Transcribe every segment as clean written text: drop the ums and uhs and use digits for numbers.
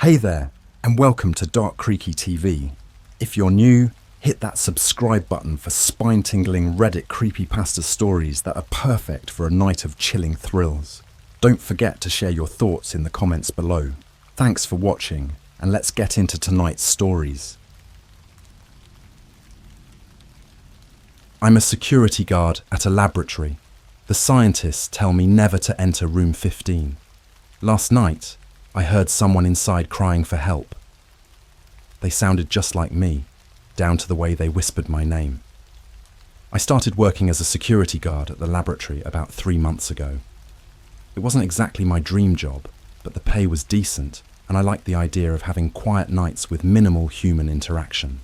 Hey there, and welcome to Dark Creaky TV. If you're new, hit that subscribe button for spine-tingling Reddit creepypasta stories that are perfect for a night of chilling thrills. Don't forget to share your thoughts in the comments below. Thanks for watching, and let's get into tonight's stories. I'm a security guard at a laboratory. The scientists tell me never to enter room 15. Last night, I heard someone inside crying for help. They sounded just like me, down to the way they whispered my name. I started working as a security guard at the laboratory about 3 months ago. It wasn't exactly my dream job, but the pay was decent, and I liked the idea of having quiet nights with minimal human interaction.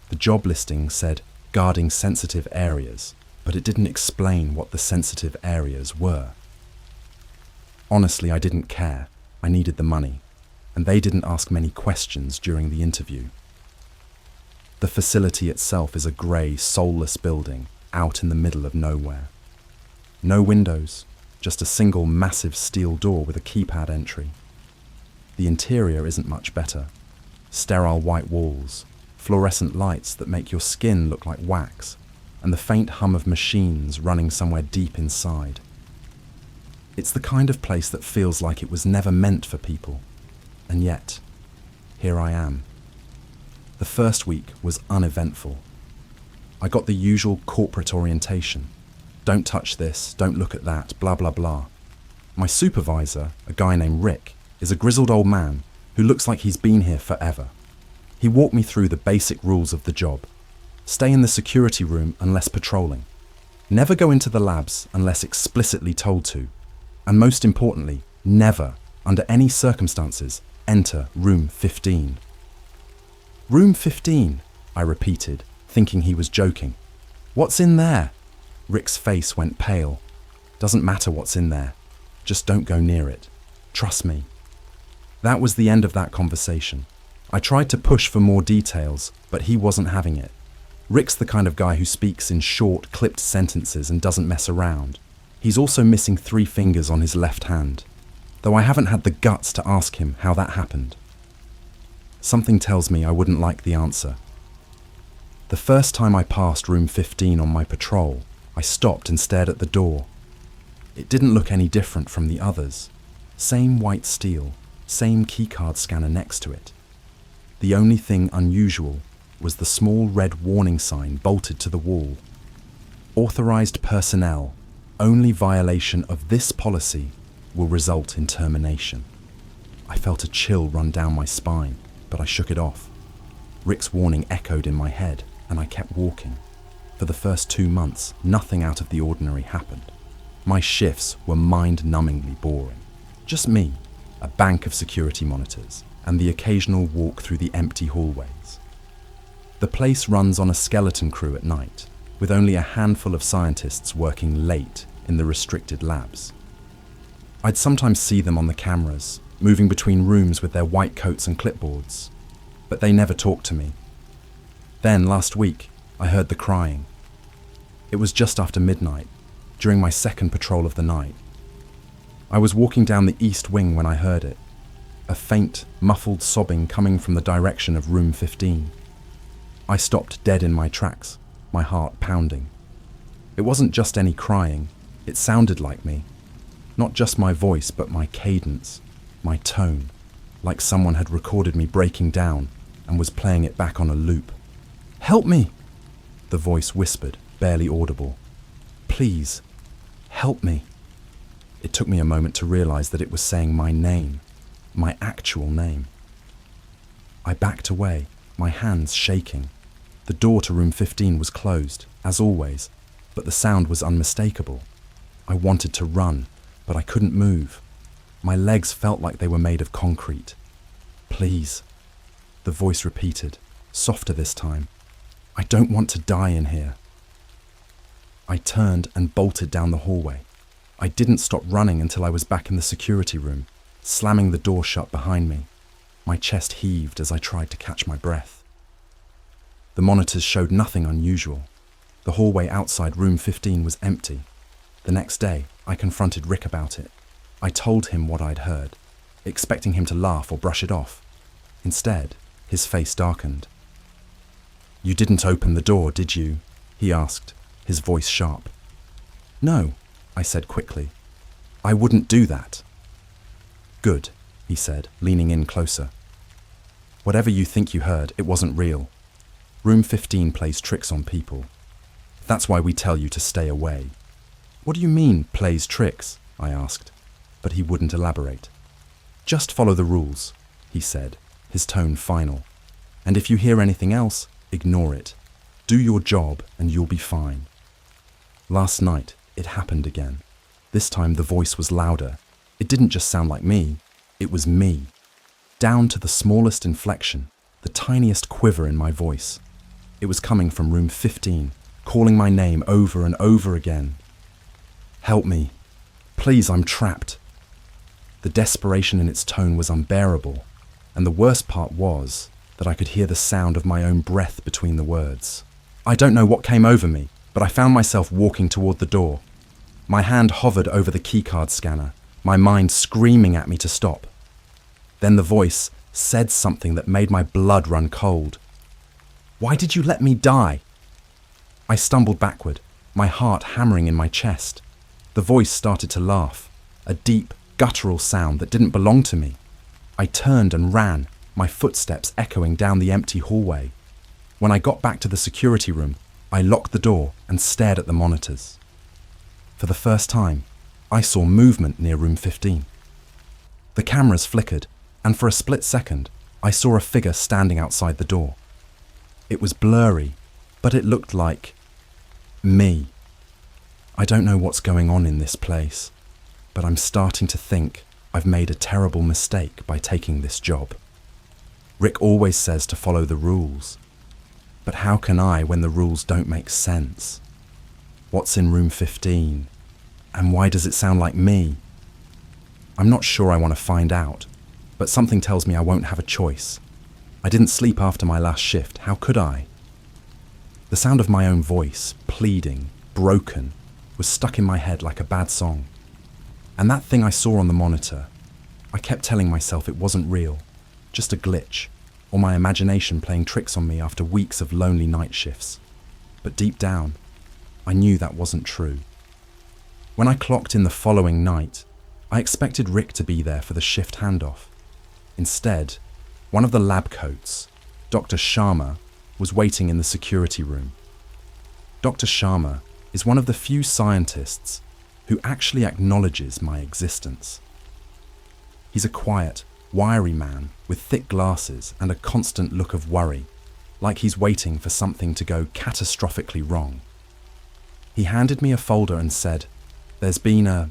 The job listing said guarding sensitive areas, but it didn't explain what the sensitive areas were. Honestly, I didn't care. I needed the money, and they didn't ask many questions during the interview. The facility itself is a grey, soulless building out in the middle of nowhere. No windows, just a single massive steel door with a keypad entry. The interior isn't much better. Sterile white walls, fluorescent lights that make your skin look like wax, and the faint hum of machines running somewhere deep inside. It's the kind of place that feels like it was never meant for people. And yet, here I am. The first week was uneventful. I got the usual corporate orientation. Don't touch this, don't look at that, blah blah blah. My supervisor, a guy named Rick, is a grizzled old man who looks like he's been here forever. He walked me through the basic rules of the job. Stay in the security room unless patrolling. Never go into the labs unless explicitly told to. And most importantly, never, under any circumstances, enter room 15. Room 15, I repeated, thinking he was joking. What's in there? Rick's face went pale. Doesn't matter what's in there. Just don't go near it. Trust me. That was the end of that conversation. I tried to push for more details, but he wasn't having it. Rick's the kind of guy who speaks in short, clipped sentences and doesn't mess around. He's also missing 3 fingers on his left hand, though I haven't had the guts to ask him how that happened. Something tells me I wouldn't like the answer. The first time I passed room 15 on my patrol, I stopped and stared at the door. It didn't look any different from the others. Same white steel, same keycard scanner next to it. The only thing unusual was the small red warning sign bolted to the wall. Authorized personnel. Only violation of this policy will result in termination. I felt a chill run down my spine, but I shook it off. Rick's warning echoed in my head, and I kept walking. For the first 2 months, nothing out of the ordinary happened. My shifts were mind-numbingly boring. Just me, a bank of security monitors, and the occasional walk through the empty hallways. The place runs on a skeleton crew at night, with only a handful of scientists working late in the restricted labs. I'd sometimes see them on the cameras, moving between rooms with their white coats and clipboards, but they never talked to me. Then, last week, I heard the crying. It was just after midnight, during my second patrol of the night. I was walking down the east wing when I heard it, a faint, muffled sobbing coming from the direction of room 15. I stopped dead in my tracks, my heart pounding. It wasn't just any crying, it sounded like me. Not just my voice, but my cadence, my tone, like someone had recorded me breaking down and was playing it back on a loop. "Help me!" the voice whispered, barely audible. "Please, help me." It took me a moment to realize that it was saying my name, my actual name. I backed away, my hands shaking. The door to room 15 was closed, as always, but the sound was unmistakable. I wanted to run, but I couldn't move. My legs felt like they were made of concrete. "Please," the voice repeated, softer this time. "I don't want to die in here." I turned and bolted down the hallway. I didn't stop running until I was back in the security room, slamming the door shut behind me. My chest heaved as I tried to catch my breath. The monitors showed nothing unusual. The hallway outside room 15 was empty. The next day, I confronted Rick about it. I told him what I'd heard. expecting him to laugh or brush it off. Instead, his face darkened. "You didn't open the door, did you?" he asked, his voice sharp. "No," I said quickly. "I wouldn't do that." "Good," he said, leaning in closer. "Whatever you think you heard, it wasn't real. Room 15 plays tricks on people. That's why we tell you to stay away." "What do you mean, plays tricks?" I asked, but he wouldn't elaborate. "Just follow the rules," he said, his tone final. "And if you hear anything else, ignore it. Do your job and you'll be fine." Last night, it happened again. This time the voice was louder. It didn't just sound like me, it was me. Down to the smallest inflection, the tiniest quiver in my voice. It was coming from room 15, calling my name over and over again. "Help me. Please, I'm trapped." The desperation in its tone was unbearable, and the worst part was that I could hear the sound of my own breath between the words. I don't know what came over me, but I found myself walking toward the door. My hand hovered over the keycard scanner, my mind screaming at me to stop. Then the voice said something that made my blood run cold. "Why did you let me die?" I stumbled backward, my heart hammering in my chest. The voice started to laugh, a deep, guttural sound that didn't belong to me. I turned and ran, my footsteps echoing down the empty hallway. When I got back to the security room, I locked the door and stared at the monitors. For the first time, I saw movement near room 15. The cameras flickered, and for a split second, I saw a figure standing outside the door. It was blurry, but it looked like me. I don't know what's going on in this place, but I'm starting to think I've made a terrible mistake by taking this job. Rick always says to follow the rules, but how can I when the rules don't make sense? What's in room 15? And why does it sound like me? I'm not sure I want to find out, but something tells me I won't have a choice. I didn't sleep after my last shift. How could I? The sound of my own voice, pleading, broken, was stuck in my head like a bad song. And that thing I saw on the monitor, I kept telling myself it wasn't real, just a glitch, or my imagination playing tricks on me after weeks of lonely night shifts. But deep down, I knew that wasn't true. When I clocked in the following night, I expected Rick to be there for the shift handoff. Instead, one of the lab coats, Dr. Sharma, was waiting in the security room. Dr. Sharma is one of the few scientists who actually acknowledges my existence. He's a quiet, wiry man with thick glasses and a constant look of worry, like he's waiting for something to go catastrophically wrong. He handed me a folder and said, "There's been a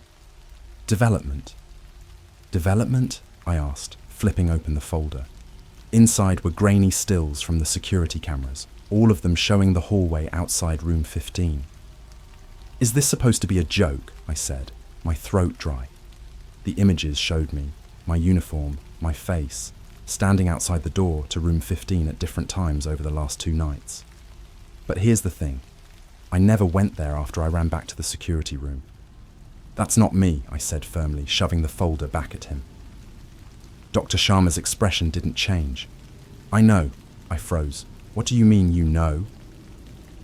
development." "Development?" I asked, flipping open the folder. Inside were grainy stills from the security cameras, all of them showing the hallway outside room 15. "Is this supposed to be a joke?" I said, my throat dry. The images showed me, my uniform, my face, standing outside the door to room 15 at different times over the last 2 nights. But here's the thing. I never went there after I ran back to the security room. "That's not me," I said firmly, shoving the folder back at him. Dr. Sharma's expression didn't change. "I know," I froze. "What do you mean you know?"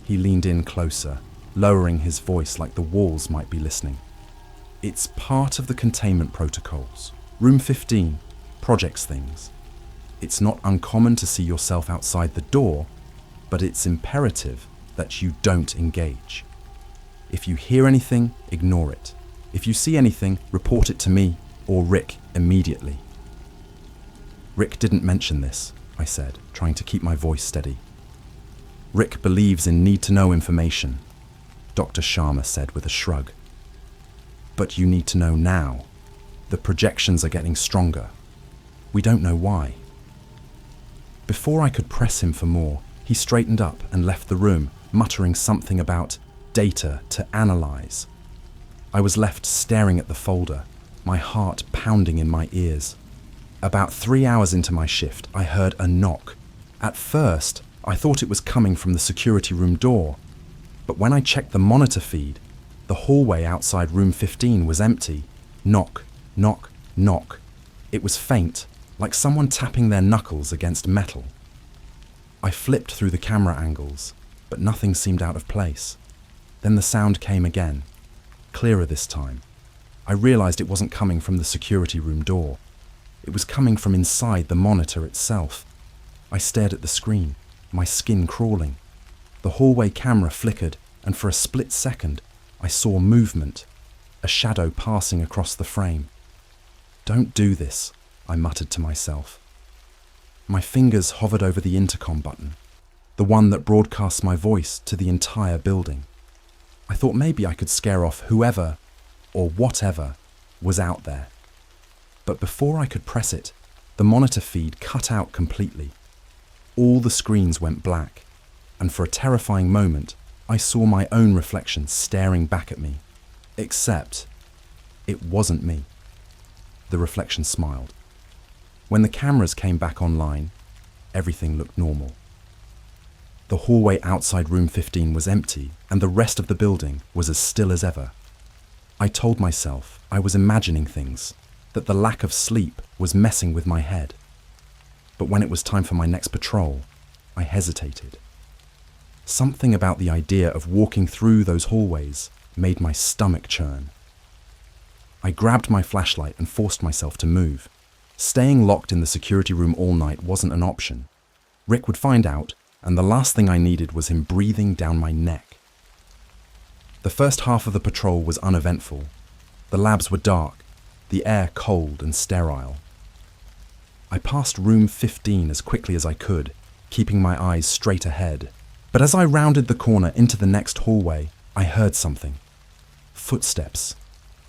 He leaned in closer, lowering his voice like the walls might be listening. "It's part of the containment protocols. Room 15 projects things. It's not uncommon to see yourself outside the door, but it's imperative that you don't engage. If you hear anything, ignore it. If you see anything, report it to me or Rick immediately." "Rick didn't mention this," I said, trying to keep my voice steady. "Rick believes in need-to-know information," Dr. Sharma said with a shrug. "But you need to know now. The projections are getting stronger. We don't know why." Before I could press him for more, he straightened up and left the room, muttering something about data to analyze. I was left staring at the folder, my heart pounding in my ears. About 3 hours into my shift, I heard a knock. At first, I thought it was coming from the security room door, but when I checked the monitor feed, the hallway outside room 15 was empty. Knock, knock, knock. It was faint, like someone tapping their knuckles against metal. I flipped through the camera angles, but nothing seemed out of place. Then the sound came again, clearer this time. I realized it wasn't coming from the security room door. It was coming from inside the monitor itself. I stared at the screen, my skin crawling. The hallway camera flickered, and for a split second, I saw movement, a shadow passing across the frame. "Don't do this," I muttered to myself. My fingers hovered over the intercom button, the one that broadcasts my voice to the entire building. I thought maybe I could scare off whoever, or whatever, was out there. But before I could press it, the monitor feed cut out completely. All the screens went black, and for a terrifying moment, I saw my own reflection staring back at me. Except, it wasn't me. The reflection smiled. When the cameras came back online, everything looked normal. The hallway outside room 15 was empty, and the rest of the building was as still as ever. I told myself I was imagining things, that the lack of sleep was messing with my head. But when it was time for my next patrol, I hesitated. Something about the idea of walking through those hallways made my stomach churn. I grabbed my flashlight and forced myself to move. Staying locked in the security room all night wasn't an option. Rick would find out, and the last thing I needed was him breathing down my neck. The first half of the patrol was uneventful. The labs were dark, the air cold and sterile. I passed room 15 as quickly as I could, keeping my eyes straight ahead. But as I rounded the corner into the next hallway, I heard something. Footsteps.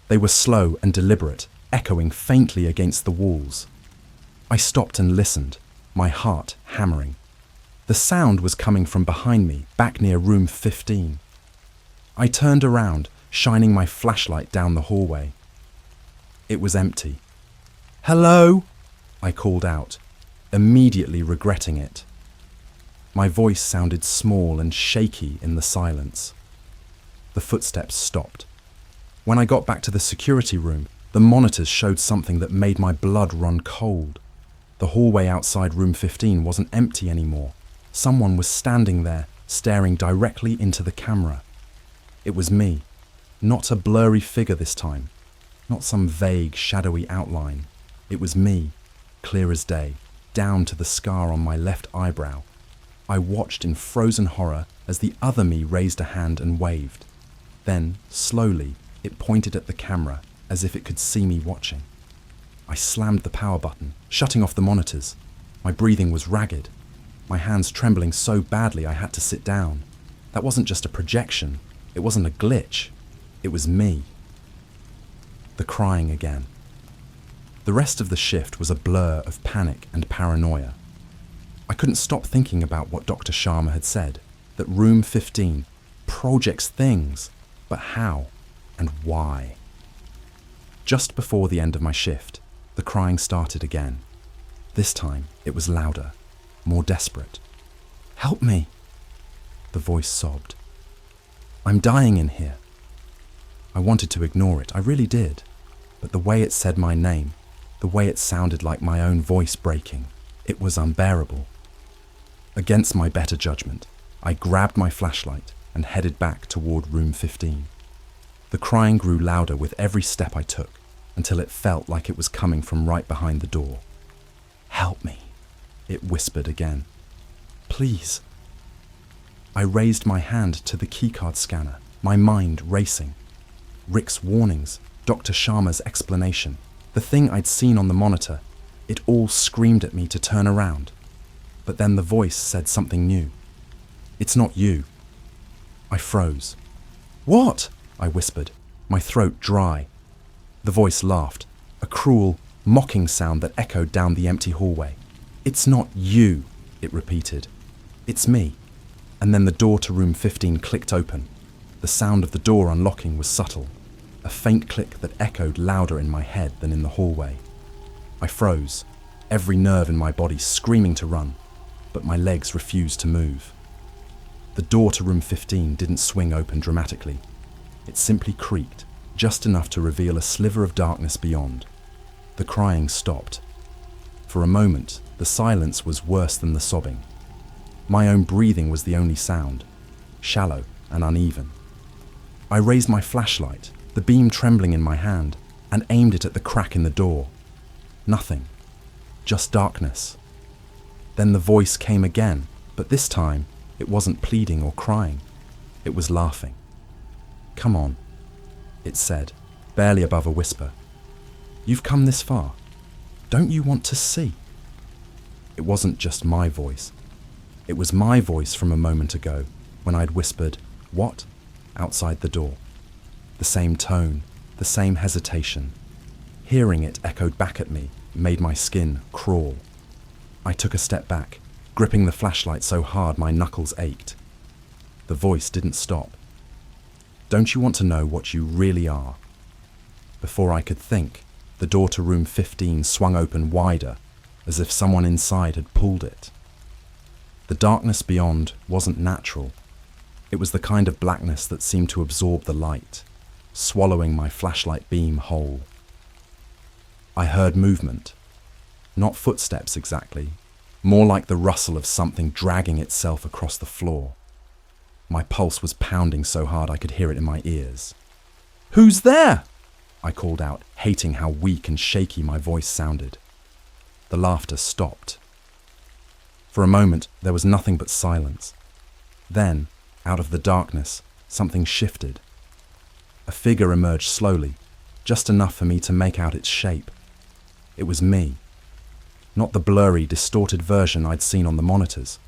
They were slow and deliberate, echoing faintly against the walls. I stopped and listened, my heart hammering. The sound was coming from behind me, back near room 15. I turned around, shining my flashlight down the hallway. It was empty. "Hello?" I called out, immediately regretting it. My voice sounded small and shaky in the silence. The footsteps stopped. When I got back to the security room, the monitors showed something that made my blood run cold. The hallway outside room 15 wasn't empty anymore. Someone was standing there, staring directly into the camera. It was me, not a blurry figure this time, not some vague, shadowy outline. It was me, clear as day, down to the scar on my left eyebrow. I watched in frozen horror as the other me raised a hand and waved. Then, slowly, it pointed at the camera as if it could see me watching. I slammed the power button, shutting off the monitors. My breathing was ragged, my hands trembling so badly I had to sit down. That wasn't just a projection, it wasn't a glitch, it was me. The crying again. The rest of the shift was a blur of panic and paranoia. I couldn't stop thinking about what Dr. Sharma had said, that room 15 projects things, but how and why? Just before the end of my shift, the crying started again. This time, it was louder, more desperate. "Help me!" The voice sobbed. "I'm dying in here." I wanted to ignore it, I really did. But the way it said my name, the way it sounded like my own voice breaking, it was unbearable. Against my better judgment, I grabbed my flashlight and headed back toward room 15. The crying grew louder with every step I took, until it felt like it was coming from right behind the door. "Help me," it whispered again. "Please." I raised my hand to the keycard scanner, my mind racing. Rick's warnings, Dr. Sharma's explanation, the thing I'd seen on the monitor, it all screamed at me to turn around. But then the voice said something new. "It's not you." I froze. "What?" I whispered, my throat dry. The voice laughed, a cruel, mocking sound that echoed down the empty hallway. "It's not you," it repeated. "It's me." And then the door to room 15 clicked open. The sound of the door unlocking was subtle, a faint click that echoed louder in my head than in the hallway. I froze, every nerve in my body screaming to run, but my legs refused to move. The door to room 15 didn't swing open dramatically. It simply creaked, just enough to reveal a sliver of darkness beyond. The crying stopped. For a moment, the silence was worse than the sobbing. My own breathing was the only sound, shallow and uneven. I raised my flashlight, the beam trembling in my hand, and aimed it at the crack in the door. Nothing. Just darkness. Then the voice came again, but this time it wasn't pleading or crying. It was laughing. "Come on," it said, barely above a whisper. "You've come this far. Don't you want to see?" It wasn't just my voice. It was my voice from a moment ago when I'd whispered, "What?" outside the door. The same tone, the same hesitation. Hearing it echoed back at me made my skin crawl. I took a step back, gripping the flashlight so hard my knuckles ached. The voice didn't stop. "Don't you want to know what you really are?" Before I could think, the door to room 15 swung open wider, as if someone inside had pulled it. The darkness beyond wasn't natural. It was the kind of blackness that seemed to absorb the light, swallowing my flashlight beam whole. I heard movement. Not footsteps exactly, more like the rustle of something dragging itself across the floor. My pulse was pounding so hard I could hear it in my ears. "Who's there?" I called out, hating how weak and shaky my voice sounded. The laughter stopped. For a moment, there was nothing but silence. Then, out of the darkness, something shifted. A figure emerged slowly, just enough for me to make out its shape. It was me. Not the blurry, distorted version I'd seen on the monitors.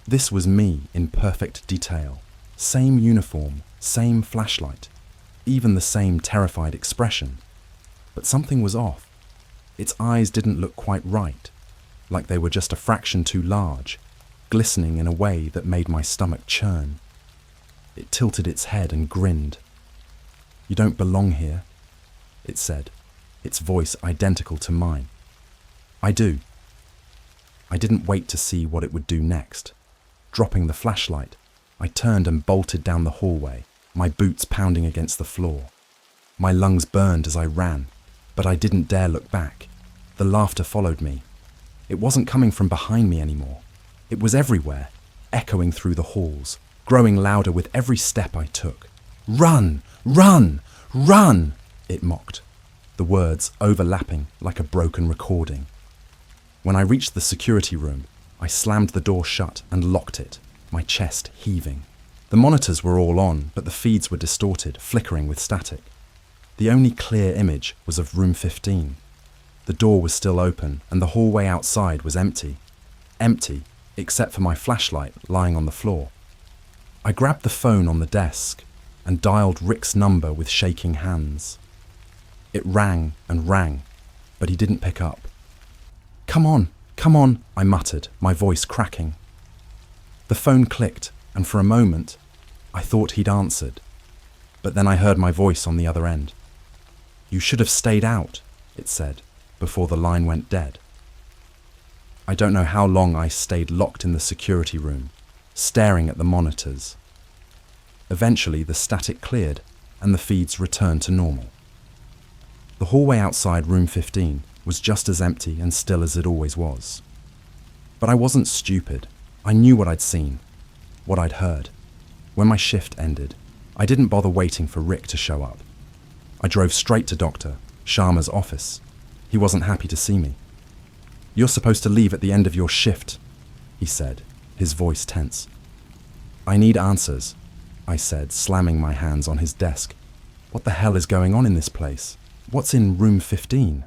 This was me in perfect detail. Same uniform, same flashlight, even the same terrified expression. But something was off. Its eyes didn't look quite right, like they were just a fraction too large, glistening in a way that made my stomach churn. It tilted its head and grinned. "You don't belong here," it said, its voice identical to mine. "I do." I didn't wait to see what it would do next. Dropping the flashlight, I turned and bolted down the hallway, my boots pounding against the floor. My lungs burned as I ran, but I didn't dare look back. The laughter followed me. It wasn't coming from behind me anymore. It was everywhere, echoing through the halls, growing louder with every step I took. "Run! Run! Run!" it mocked, the words overlapping like a broken recording. When I reached the security room, I slammed the door shut and locked it, my chest heaving. The monitors were all on, but the feeds were distorted, flickering with static. The only clear image was of room 15. The door was still open, and the hallway outside was empty. Empty, except for my flashlight lying on the floor. I grabbed the phone on the desk and dialed Rick's number with shaking hands. It rang and rang, but he didn't pick up. Come on, I muttered, my voice cracking. The phone clicked, and for a moment, I thought he'd answered. But then I heard my voice on the other end. "You should have stayed out," it said, before the line went dead. I don't know how long I stayed locked in the security room, staring at the monitors. Eventually, the static cleared, and the feeds returned to normal. The hallway outside room 15 was just as empty and still as it always was. But I wasn't stupid. I knew what I'd seen, what I'd heard. When my shift ended, I didn't bother waiting for Rick to show up. I drove straight to Dr. Sharma's office. He wasn't happy to see me. "You're supposed to leave at the end of your shift," he said, his voice tense. "I need answers," I said, slamming my hands on his desk. "What the hell is going on in this place? What's in room 15?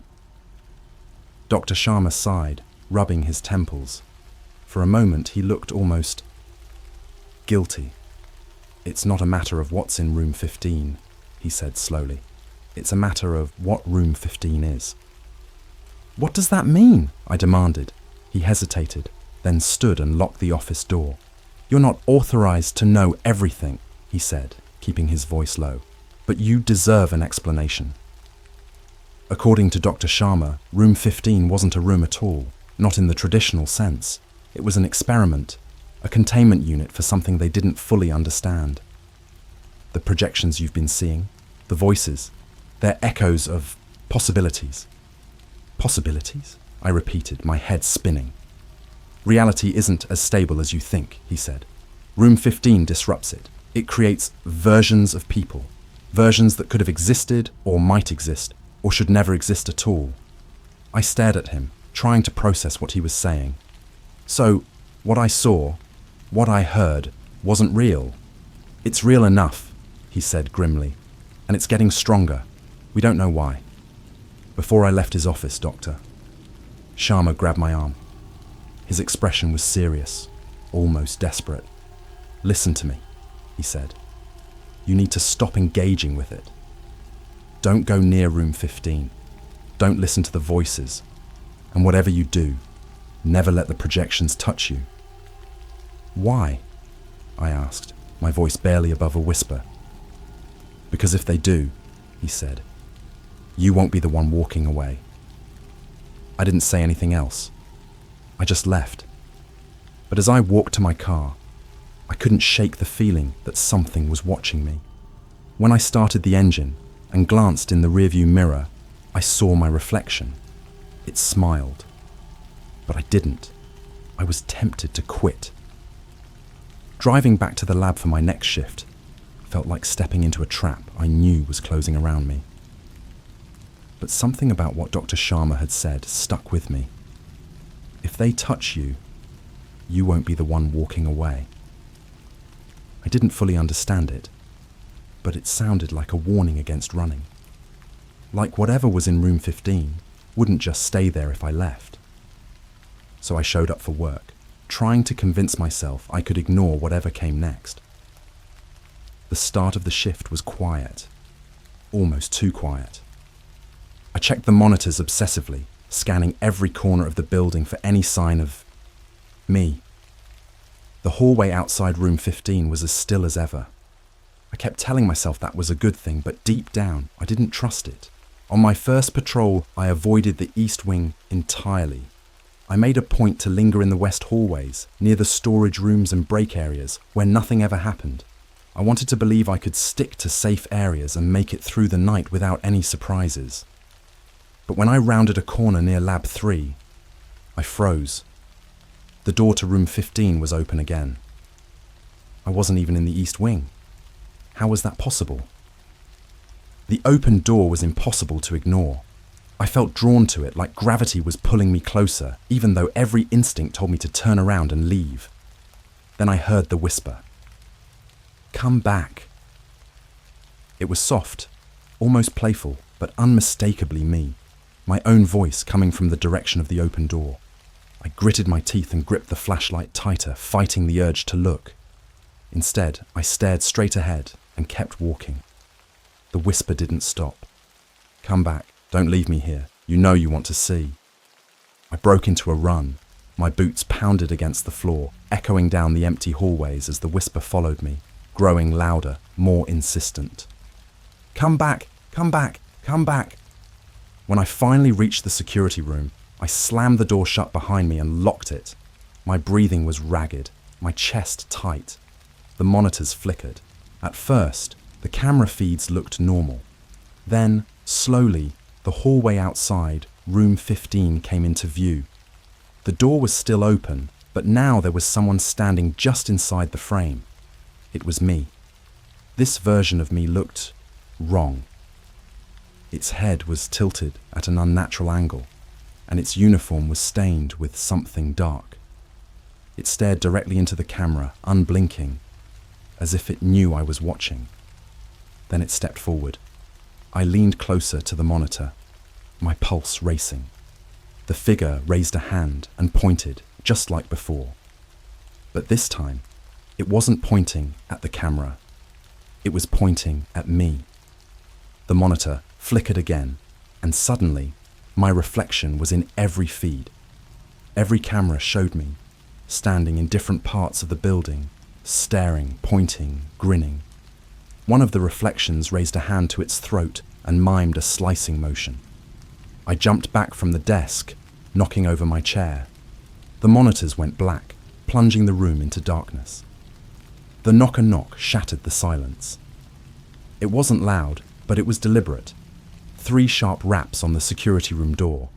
Dr. Sharma sighed, rubbing his temples. For a moment he looked almost guilty. "It's not a matter of what's in room 15, he said slowly. "It's a matter of what room 15 is." "What does that mean?" I demanded. He hesitated, then stood and locked the office door. "You're not authorized to know everything," he said, keeping his voice low. "But you deserve an explanation." According to Dr. Sharma, room 15 wasn't a room at all, not in the traditional sense. It was an experiment, a containment unit for something they didn't fully understand. The projections you've been seeing, the voices, they're echoes of possibilities. Possibilities? I repeated, my head spinning. Reality isn't as stable as you think, he said. Room 15 disrupts it. It creates versions of people, versions that could have existed or might exist or should never exist at all. I stared at him, trying to process what he was saying. So, what I saw, what I heard, wasn't real. It's real enough, he said grimly, and it's getting stronger. We don't know why. Before I left his office, Doctor, Sharma grabbed my arm. His expression was serious, almost desperate. Listen to me, he said. You need to stop engaging with it. Don't go near room 15. Don't listen to the voices. And whatever you do, never let the projections touch you. Why? I asked, my voice barely above a whisper. Because if they do, he said, you won't be the one walking away. I didn't say anything else. I just left. But as I walked to my car, I couldn't shake the feeling that something was watching me. When I started the engine and glanced in the rearview mirror, I saw my reflection. It smiled. But I didn't. I was tempted to quit. Driving back to the lab for my next shift felt like stepping into a trap I knew was closing around me. But something about what Dr. Sharma had said stuck with me. If they touch you, you won't be the one walking away. I didn't fully understand it, but it sounded like a warning against running. Like whatever was in room 15 wouldn't just stay there if I left. So I showed up for work, trying to convince myself I could ignore whatever came next. The start of the shift was quiet, almost too quiet. I checked the monitors obsessively, scanning every corner of the building for any sign of me. The hallway outside room 15 was as still as ever. I kept telling myself that was a good thing, but deep down, I didn't trust it. On my first patrol, I avoided the east wing entirely. I made a point to linger in the west hallways, near the storage rooms and break areas, where nothing ever happened. I wanted to believe I could stick to safe areas and make it through the night without any surprises. But when I rounded a corner near Lab 3, I froze. The door to room 15 was open again. I wasn't even in the east wing. How was that possible? The open door was impossible to ignore. I felt drawn to it like gravity was pulling me closer, even though every instinct told me to turn around and leave. Then I heard the whisper. Come back. It was soft, almost playful, but unmistakably me, my own voice coming from the direction of the open door. I gritted my teeth and gripped the flashlight tighter, fighting the urge to look. Instead, I stared straight ahead and kept walking. The whisper didn't stop. Come back, don't leave me here, you know you want to see. I broke into a run. My boots pounded against the floor, echoing down the empty hallways as the whisper followed me, growing louder, more insistent. Come back, come back, come back. When I finally reached the security room, I slammed the door shut behind me and locked it. My breathing was ragged, my chest tight. The monitors flickered. At first, the camera feeds looked normal. Then, slowly, the hallway outside, room 15, came into view. The door was still open, but now there was someone standing just inside the frame. It was me. This version of me looked wrong. Its head was tilted at an unnatural angle, and its uniform was stained with something dark. It stared directly into the camera, unblinking, as if it knew I was watching. Then it stepped forward. I leaned closer to the monitor, my pulse racing. The figure raised a hand and pointed, just like before. But this time, it wasn't pointing at the camera. It was pointing at me. The monitor flickered again, and suddenly, my reflection was in every feed. Every camera showed me, standing in different parts of the building, staring, pointing, grinning. One of the reflections raised a hand to its throat and mimed a slicing motion. I jumped back from the desk, knocking over my chair. The monitors went black, plunging the room into darkness. The knock shattered the silence. It wasn't loud, but it was deliberate. 3 sharp raps on the security room door.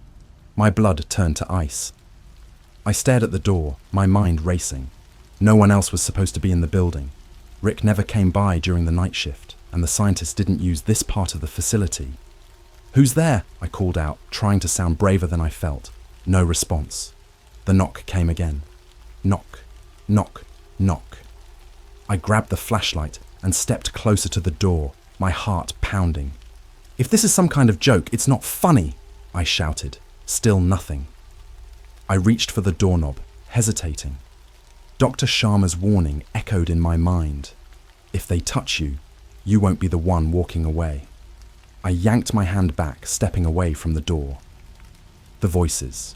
My blood turned to ice. I stared at the door, my mind racing. No one else was supposed to be in the building. Rick never came by during the night shift, and the scientists didn't use this part of the facility. "Who's there?" I called out, trying to sound braver than I felt. No response. The knock came again. Knock, knock, knock. I grabbed the flashlight and stepped closer to the door, my heart pounding. "If this is some kind of joke, it's not funny," I shouted. Still nothing. I reached for the doorknob, hesitating. Dr. Sharma's warning echoed in my mind. If they touch you, you won't be the one walking away. I yanked my hand back, stepping away from the door. The voices.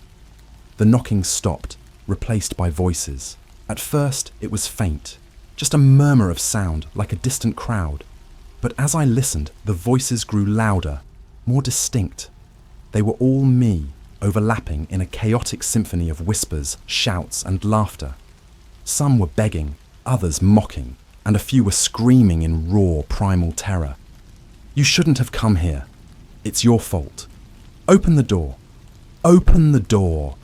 The knocking stopped, replaced by voices. At first, it was faint, just a murmur of sound, like a distant crowd. But as I listened, the voices grew louder, more distinct. They were all me, overlapping in a chaotic symphony of whispers, shouts, and laughter. Some were begging, others mocking, and a few were screaming in raw, primal terror. "You shouldn't have come here. It's your fault. Open the door. Open the door."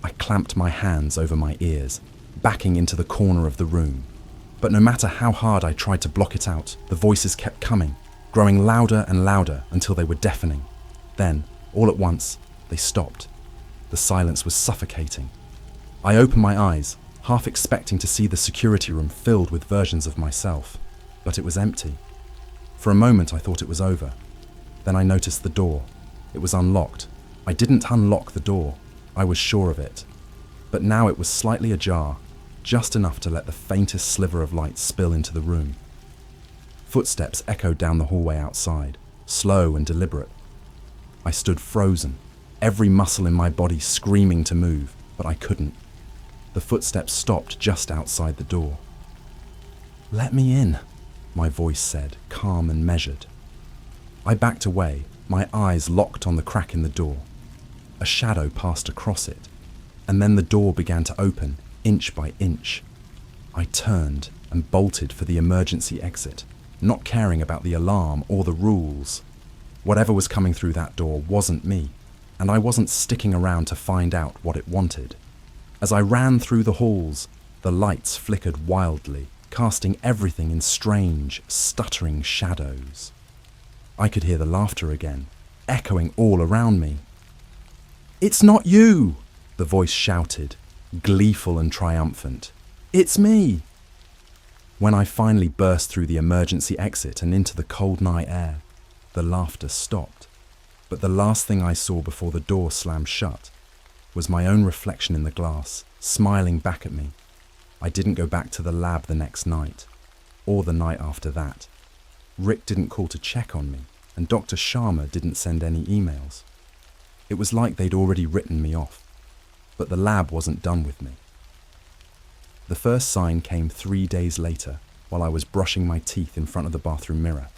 I clamped my hands over my ears, backing into the corner of the room. But no matter how hard I tried to block it out, the voices kept coming, growing louder and louder until they were deafening. Then, all at once, they stopped. The silence was suffocating. I opened my eyes, half expecting to see the security room filled with versions of myself, but it was empty. For a moment I thought it was over. Then I noticed the door. It was unlocked. I didn't unlock the door. I was sure of it. But now it was slightly ajar, just enough to let the faintest sliver of light spill into the room. Footsteps echoed down the hallway outside, slow and deliberate. I stood frozen, every muscle in my body screaming to move, but I couldn't. The footsteps stopped just outside the door. "Let me in," my voice said, calm and measured. I backed away, my eyes locked on the crack in the door. A shadow passed across it, and then the door began to open, inch by inch. I turned and bolted for the emergency exit, not caring about the alarm or the rules. Whatever was coming through that door wasn't me, and I wasn't sticking around to find out what it wanted. As I ran through the halls, the lights flickered wildly, casting everything in strange, stuttering shadows. I could hear the laughter again, echoing all around me. "It's not you!" the voice shouted, gleeful and triumphant. "It's me!" When I finally burst through the emergency exit and into the cold night air, the laughter stopped. But the last thing I saw before the door slammed shut was my own reflection in the glass, smiling back at me. I didn't go back to the lab the next night, or the night after that. Rick didn't call to check on me, and Dr. Sharma didn't send any emails. It was like they'd already written me off, but the lab wasn't done with me. The first sign came 3 days later, while I was brushing my teeth in front of the bathroom mirror.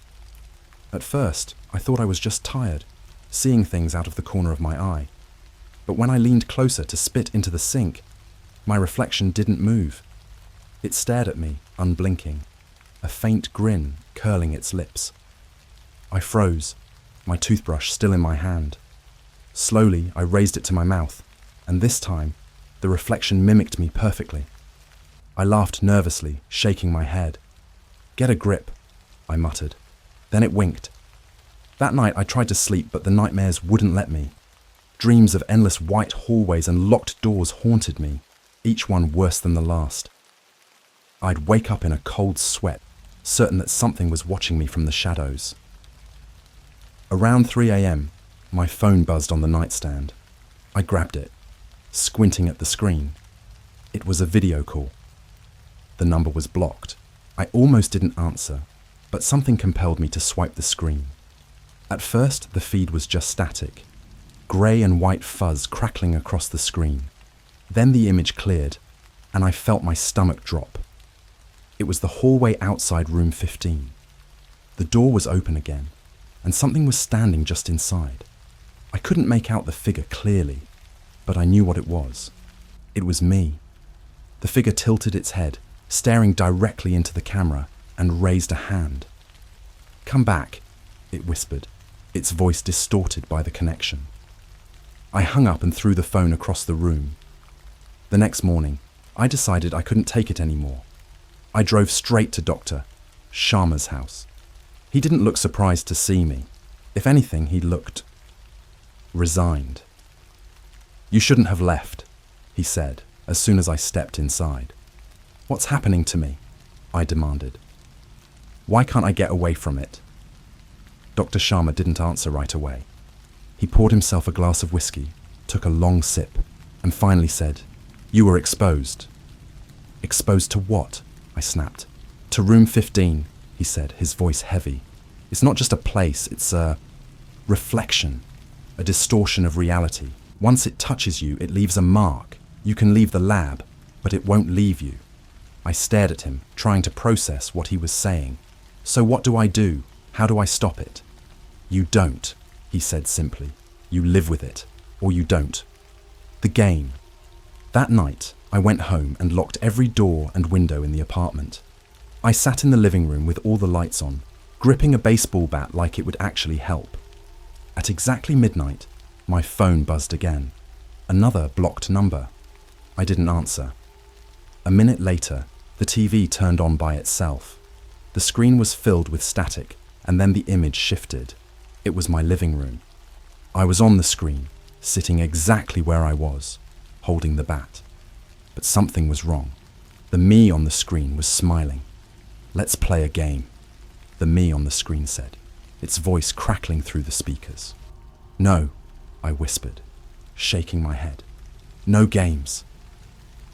At first, I thought I was just tired, seeing things out of the corner of my eye. But when I leaned closer to spit into the sink, my reflection didn't move. It stared at me, unblinking, a faint grin curling its lips. I froze, my toothbrush still in my hand. Slowly, I raised it to my mouth, and this time, the reflection mimicked me perfectly. I laughed nervously, shaking my head. "Get a grip," I muttered. Then it winked. That night I tried to sleep, but the nightmares wouldn't let me. Dreams of endless white hallways and locked doors haunted me, each one worse than the last. I'd wake up in a cold sweat, certain that something was watching me from the shadows. Around 3 a.m, my phone buzzed on the nightstand. I grabbed it, squinting at the screen. It was a video call. The number was blocked. I almost didn't answer, but something compelled me to swipe the screen. At first, the feed was just static, grey and white fuzz crackling across the screen. Then the image cleared, and I felt my stomach drop. It was the hallway outside room 15. The door was open again, and something was standing just inside. I couldn't make out the figure clearly, but I knew what it was. It was me. The figure tilted its head, staring directly into the camera, and raised a hand. "Come back," it whispered, its voice distorted by the connection. I hung up and threw the phone across the room. The next morning, I decided I couldn't take it anymore. I drove straight to Dr. Sharma's house. He didn't look surprised to see me. If anything, he looked resigned. "You shouldn't have left," he said as soon as I stepped inside. "What's happening to me?" I demanded. "Why can't I get away from it?" Dr. Sharma didn't answer right away. He poured himself a glass of whiskey, took a long sip, and finally said, "You were exposed." "Exposed to what?" I snapped. "To room 15, he said, his voice heavy. "It's not just a place, it's a reflection, a distortion of reality. Once it touches you, it leaves a mark. You can leave the lab, but it won't leave you." I stared at him, trying to process what he was saying. "So what do I do? How do I stop it?" "You don't," he said simply. "You live with it, or you don't." The game. That night, I went home and locked every door and window in the apartment. I sat in the living room with all the lights on, gripping a baseball bat like it would actually help. At exactly midnight, my phone buzzed again. Another blocked number. I didn't answer. A minute later, the TV turned on by itself. The screen was filled with static, and then the image shifted. It was my living room. I was on the screen, sitting exactly where I was, holding the bat. But something was wrong. The me on the screen was smiling. "Let's play a game," the me on the screen said, its voice crackling through the speakers. "No," I whispered, shaking my head. "No games."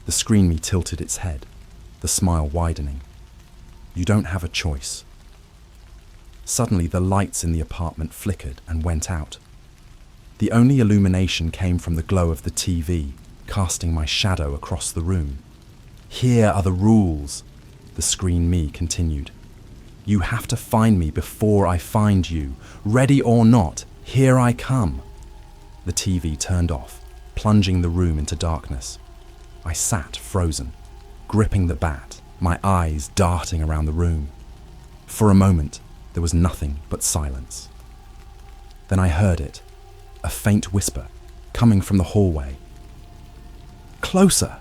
The screen me tilted its head, the smile widening. "You don't have a choice." Suddenly, the lights in the apartment flickered and went out. The only illumination came from the glow of the TV, casting my shadow across the room. "Here are the rules," the screen me continued. "You have to find me before I find you. Ready or not, here I come." The TV turned off, plunging the room into darkness. I sat frozen, gripping the bat, my eyes darting around the room. For a moment, there was nothing but silence. Then I heard it, a faint whisper, coming from the hallway. "Closer!"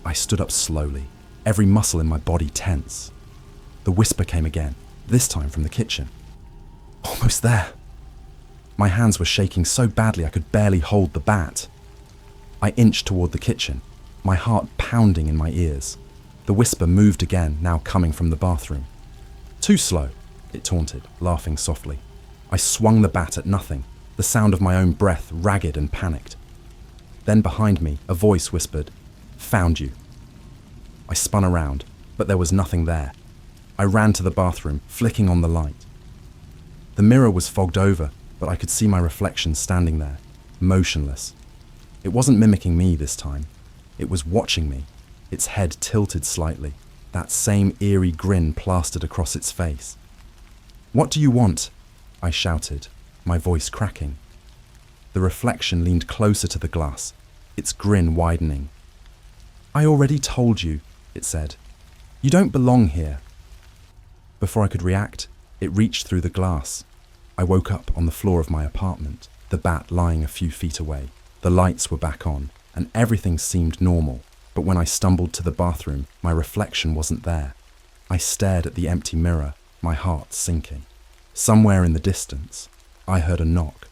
I stood up slowly, every muscle in my body tense. The whisper came again, this time from the kitchen. "Almost there." My hands were shaking so badly I could barely hold the bat. I inched toward the kitchen, my heart pounding in my ears. The whisper moved again, now coming from the bathroom. "Too slow," it taunted, laughing softly. I swung the bat at nothing, the sound of my own breath ragged and panicked. Then behind me, a voice whispered, "Found you." I spun around, but there was nothing there. I ran to the bathroom, flicking on the light. The mirror was fogged over, but I could see my reflection standing there, motionless. It wasn't mimicking me this time. It was watching me, its head tilted slightly, that same eerie grin plastered across its face. "What do you want?" I shouted, my voice cracking. The reflection leaned closer to the glass, its grin widening. "I already told you," it said. "You don't belong here." Before I could react, it reached through the glass. I woke up on the floor of my apartment, the bat lying a few feet away. The lights were back on, and everything seemed normal. But when I stumbled to the bathroom, my reflection wasn't there. I stared at the empty mirror, my heart sinking. Somewhere in the distance, I heard a knock.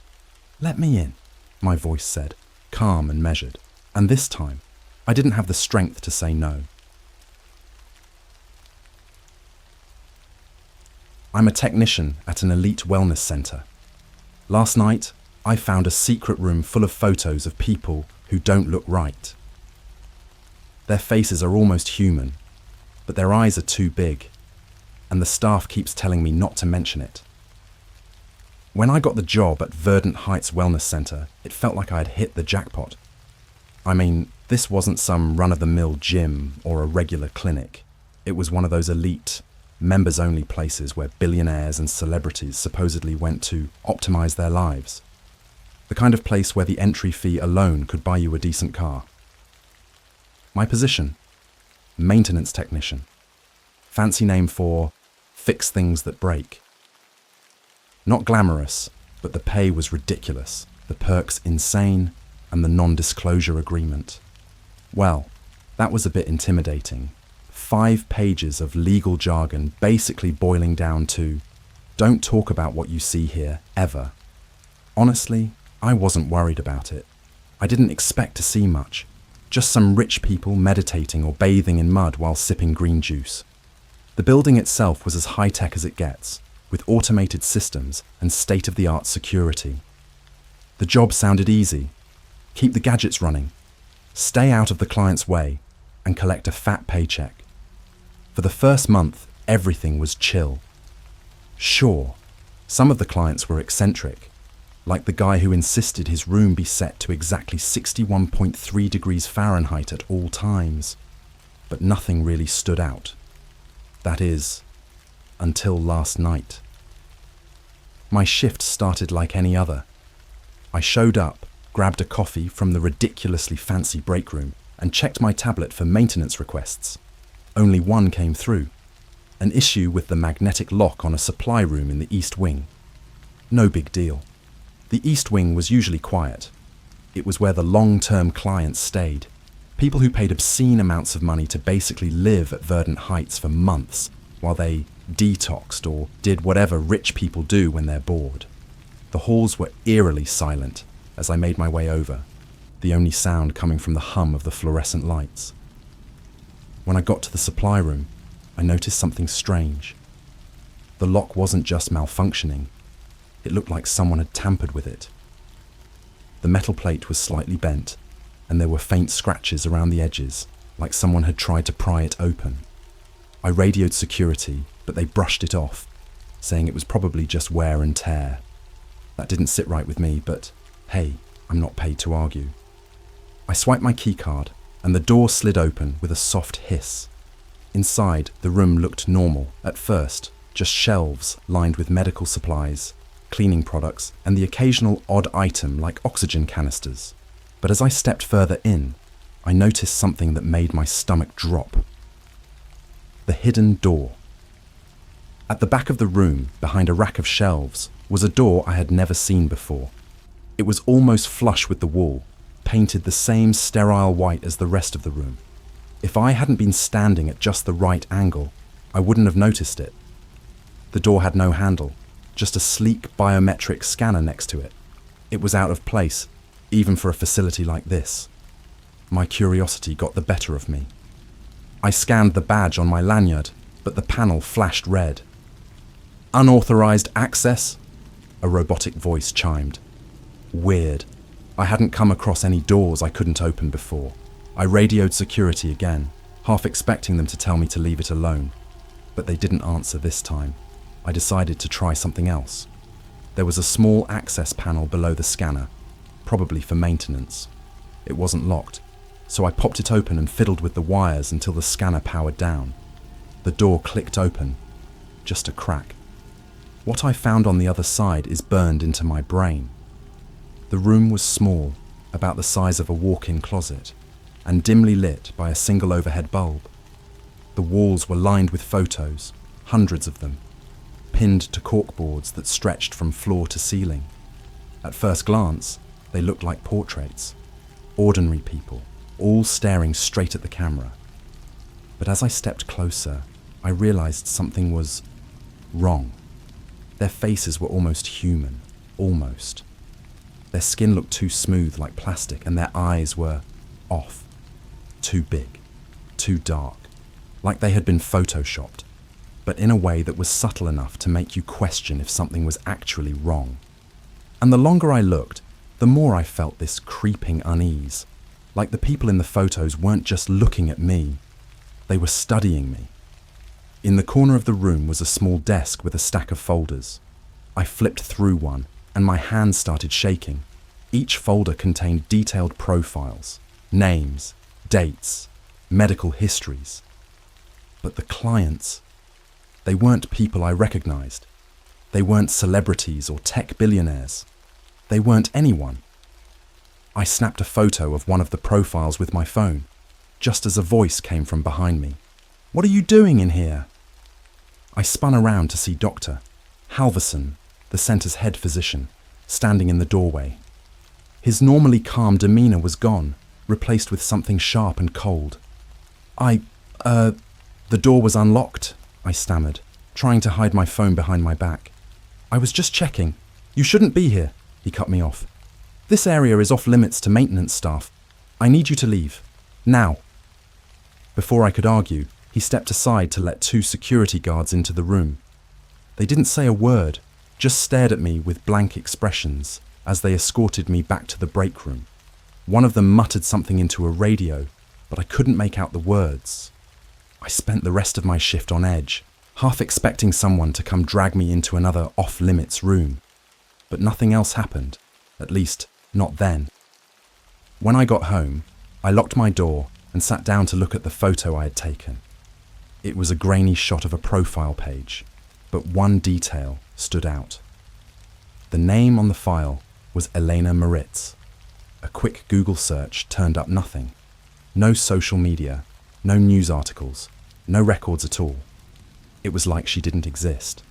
"Let me in," my voice said, calm and measured. And this time, I didn't have the strength to say no. I'm a technician at an elite wellness center. Last night, I found a secret room full of photos of people who don't look right. Their faces are almost human, but their eyes are too big, and the staff keeps telling me not to mention it. When I got the job at Verdant Heights Wellness Center, it felt like I had hit the jackpot. I mean, this wasn't some run-of-the-mill gym or a regular clinic. It was one of those elite, members-only places where billionaires and celebrities supposedly went to optimize their lives. The kind of place where the entry fee alone could buy you a decent car. My position? Maintenance technician. Fancy name for fix things that break. Not glamorous, but the pay was ridiculous. the perks insane, and the non-disclosure agreement. Well, that was a bit intimidating. 5 pages of legal jargon basically boiling down to, don't talk about what you see here, ever. Honestly, I wasn't worried about it. I didn't expect to see much, just some rich people meditating or bathing in mud while sipping green juice. The building itself was as high-tech as it gets, with automated systems and state-of-the-art security. The job sounded easy. Keep the gadgets running, stay out of the client's way, and collect a fat paycheck. For the first month, everything was chill. Sure, some of the clients were eccentric, like the guy who insisted his room be set to exactly 61.3 degrees Fahrenheit at all times, but nothing really stood out. That is, until last night. My shift started like any other. I showed up, grabbed a coffee from the ridiculously fancy break room, and checked my tablet for maintenance requests. Only one came through. An issue with the magnetic lock on a supply room in the East Wing. No big deal. The East Wing was usually quiet. It was where the long-term clients stayed. People who paid obscene amounts of money to basically live at Verdant Heights for months while they detoxed or did whatever rich people do when they're bored. The halls were eerily silent as I made my way over, the only sound coming from the hum of the fluorescent lights. When I got to the supply room, I noticed something strange. The lock wasn't just malfunctioning, it looked like someone had tampered with it. The metal plate was slightly bent, and there were faint scratches around the edges, like someone had tried to pry it open. I radioed security, but they brushed it off, saying it was probably just wear and tear. That didn't sit right with me, but hey, I'm not paid to argue. I swiped my keycard, and the door slid open with a soft hiss. Inside, the room looked normal at first, just shelves lined with medical supplies, cleaning products, and the occasional odd item like oxygen canisters. But as I stepped further in, I noticed something that made my stomach drop. The hidden door. At the back of the room, behind a rack of shelves, was a door I had never seen before. It was almost flush with the wall, painted the same sterile white as the rest of the room. If I hadn't been standing at just the right angle, I wouldn't have noticed it. The door had no handle, just a sleek biometric scanner next to it. It was out of place, even for a facility like this. My curiosity got the better of me. I scanned the badge on my lanyard, but the panel flashed red. Unauthorized access? A robotic voice chimed. Weird. I hadn't come across any doors I couldn't open before. I radioed security again, half expecting them to tell me to leave it alone. But they didn't answer this time. I decided to try something else. There was a small access panel below the scanner, probably for maintenance. It wasn't locked, so I popped it open and fiddled with the wires until the scanner powered down. The door clicked open, just a crack. What I found on the other side is burned into my brain. The room was small, about the size of a walk-in closet, and dimly lit by a single overhead bulb. The walls were lined with photos, hundreds of them, pinned to corkboards that stretched from floor to ceiling. At first glance, they looked like portraits, ordinary people, all staring straight at the camera. But as I stepped closer, I realized something was wrong. Their faces were almost human, almost. Their skin looked too smooth like plastic, and their eyes were off. Too big, too dark, like they had been photoshopped, but in a way that was subtle enough to make you question if something was actually wrong. And the longer I looked, the more I felt this creeping unease, like the people in the photos weren't just looking at me, they were studying me. In the corner of the room was a small desk with a stack of folders. I flipped through one, and my hands started shaking. Each folder contained detailed profiles, names, dates, medical histories. But the clients, they weren't people I recognized. They weren't celebrities or tech billionaires. They weren't anyone. I snapped a photo of one of the profiles with my phone, just as a voice came from behind me. "What are you doing in here?" I spun around to see Dr. Halverson, the center's head physician, standing in the doorway. His normally calm demeanor was gone, replaced with something sharp and cold. The door was unlocked, I stammered, trying to hide my phone behind my back. I was just checking. You shouldn't be here, he cut me off. This area is off limits to maintenance staff. I need you to leave. Now. Before I could argue, he stepped aside to let 2 security guards into the room. They didn't say a word, just stared at me with blank expressions as they escorted me back to the break room. One of them muttered something into a radio, but I couldn't make out the words. I spent the rest of my shift on edge, half expecting someone to come drag me into another off-limits room. But nothing else happened, at least not then. When I got home, I locked my door and sat down to look at the photo I had taken. It was a grainy shot of a profile page, but one detail stood out. The name on the file was Elena Moritz. A quick Google search turned up nothing. No social media, no news articles, no records at all. It was like she didn't exist.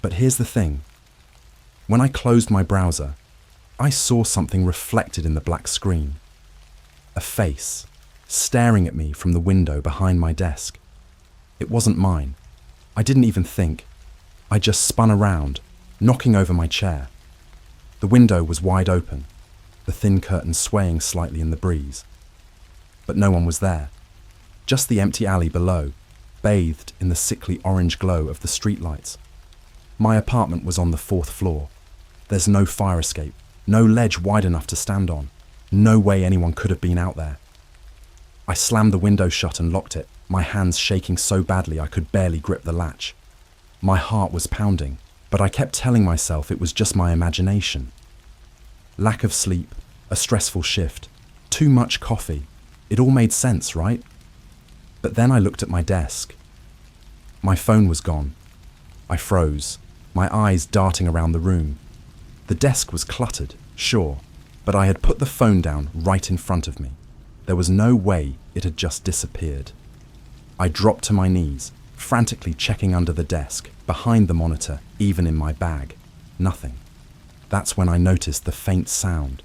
But here's the thing. When I closed my browser, I saw something reflected in the black screen. A face, staring at me from the window behind my desk. It wasn't mine. I didn't even think. I just spun around, knocking over my chair. The window was wide open, the thin curtain swaying slightly in the breeze. But no one was there. Just the empty alley below, bathed in the sickly orange glow of the streetlights. My apartment was on the 4th floor. There's no fire escape, no ledge wide enough to stand on. No way anyone could have been out there. I slammed the window shut and locked it, my hands shaking so badly I could barely grip the latch. My heart was pounding, but I kept telling myself it was just my imagination. Lack of sleep, a stressful shift, too much coffee. It all made sense, right? But then I looked at my desk. My phone was gone. I froze, my eyes darting around the room. The desk was cluttered, sure, but I had put the phone down right in front of me. There was no way it had just disappeared. I dropped to my knees, frantically checking under the desk, behind the monitor, even in my bag. Nothing. That's when I noticed the faint sound.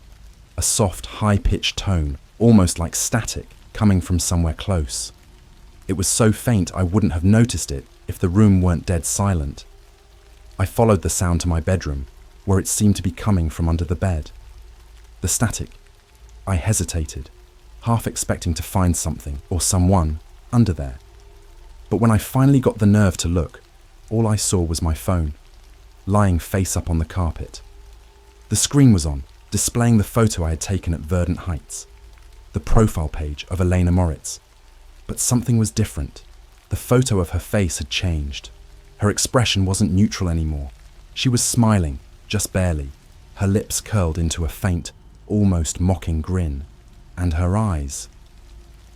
A soft, high-pitched tone, almost like static, coming from somewhere close. It was so faint I wouldn't have noticed it if the room weren't dead silent. I followed the sound to my bedroom, where it seemed to be coming from under the bed. The static. I hesitated, half expecting to find something or someone under there. But when I finally got the nerve to look, all I saw was my phone, lying face up on the carpet. The screen was on, displaying the photo I had taken at Verdant Heights, the profile page of Elena Moritz. But something was different. The photo of her face had changed. Her expression wasn't neutral anymore. She was smiling, just barely, her lips curled into a faint, almost mocking grin. And her eyes.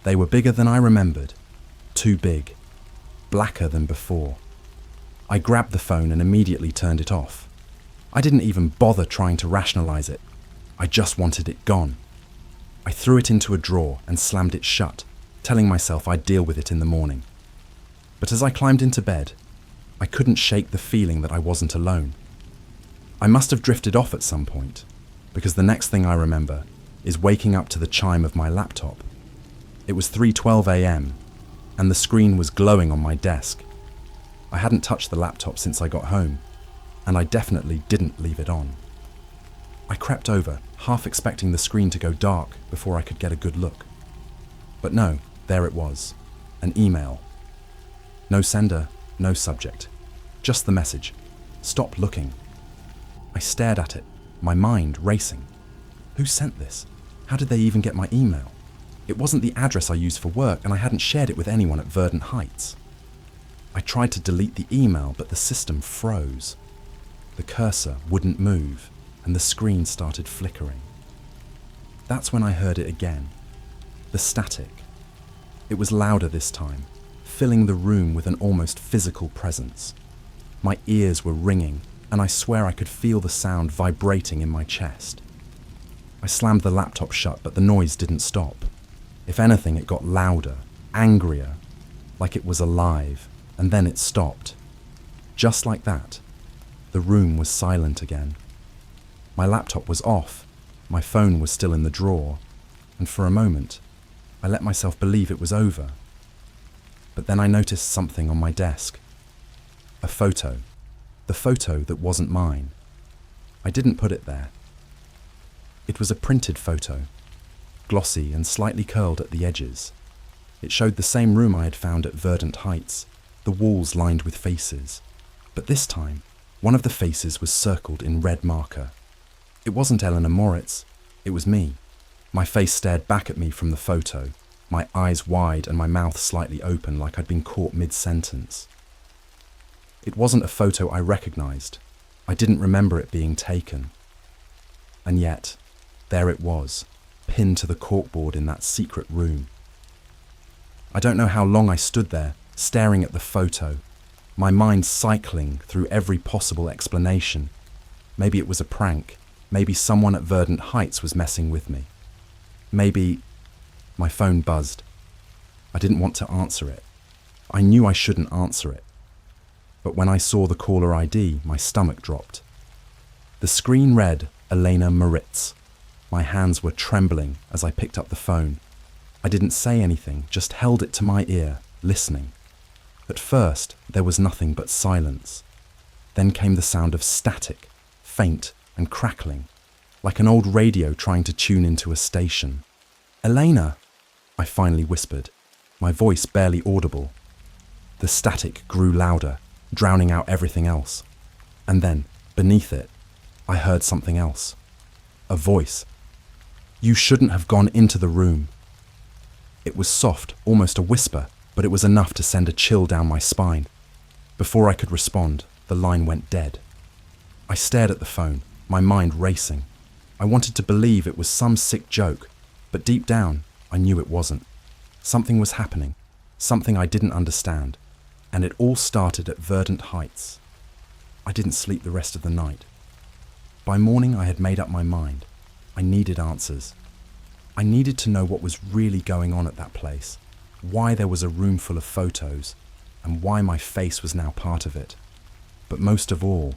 They were bigger than I remembered. Too big. Blacker than before. I grabbed the phone and immediately turned it off. I didn't even bother trying to rationalize it. I just wanted it gone. I threw it into a drawer and slammed it shut, telling myself I'd deal with it in the morning. But as I climbed into bed, I couldn't shake the feeling that I wasn't alone. I must have drifted off at some point, because the next thing I remember is waking up to the chime of my laptop. It was 3:12 a.m, and the screen was glowing on my desk. I hadn't touched the laptop since I got home, and I definitely didn't leave it on. I crept over, half expecting the screen to go dark before I could get a good look. But no, there it was, an email. No sender, no subject, just the message, "Stop looking." I stared at it, my mind racing. Who sent this? How did they even get my email? It wasn't the address I used for work, and I hadn't shared it with anyone at Verdant Heights. I tried to delete the email, but the system froze. The cursor wouldn't move, and the screen started flickering. That's when I heard it again. The static. It was louder this time, filling the room with an almost physical presence. My ears were ringing, and I swear I could feel the sound vibrating in my chest. I slammed the laptop shut, but the noise didn't stop. If anything, it got louder, angrier, like it was alive, and then it stopped. Just like that, the room was silent again. My laptop was off, My phone was still in the drawer, and for a moment, I let myself believe it was over. But then I noticed something on my desk. A photo. The photo that wasn't mine. I didn't put it there. It was a printed photo, glossy and slightly curled at the edges. It showed the same room I had found at Verdant Heights, the walls lined with faces. But this time, one of the faces was circled in red marker. It wasn't Eleanor Moritz, it was me. My face stared back at me from the photo, my eyes wide and my mouth slightly open like I'd been caught mid-sentence. It wasn't a photo I recognized. I didn't remember it being taken. And yet, there it was, pinned to the corkboard in that secret room. I don't know how long I stood there, staring at the photo, my mind cycling through every possible explanation. Maybe it was a prank. Maybe someone at Verdant Heights was messing with me. Maybe... My phone buzzed. I didn't want to answer it. I knew I shouldn't answer it. But when I saw the caller ID, my stomach dropped. The screen read Elena Moritz. My hands were trembling as I picked up the phone. I didn't say anything, just held it to my ear, listening. At first, there was nothing but silence. Then came the sound of static, faint and crackling, like an old radio trying to tune into a station. "Elena," I finally whispered, my voice barely audible. The static grew louder, drowning out everything else. And then, beneath it, I heard something else. A voice. "You shouldn't have gone into the room." It was soft, almost a whisper, but it was enough to send a chill down my spine. Before I could respond, the line went dead. I stared at the phone, my mind racing. I wanted to believe it was some sick joke, but deep down, I knew it wasn't. Something was happening, something I didn't understand, and it all started at Verdant Heights. I didn't sleep the rest of the night. By morning, I had made up my mind. I needed answers. I needed to know what was really going on at that place, why there was a room full of photos, and why my face was now part of it. But most of all,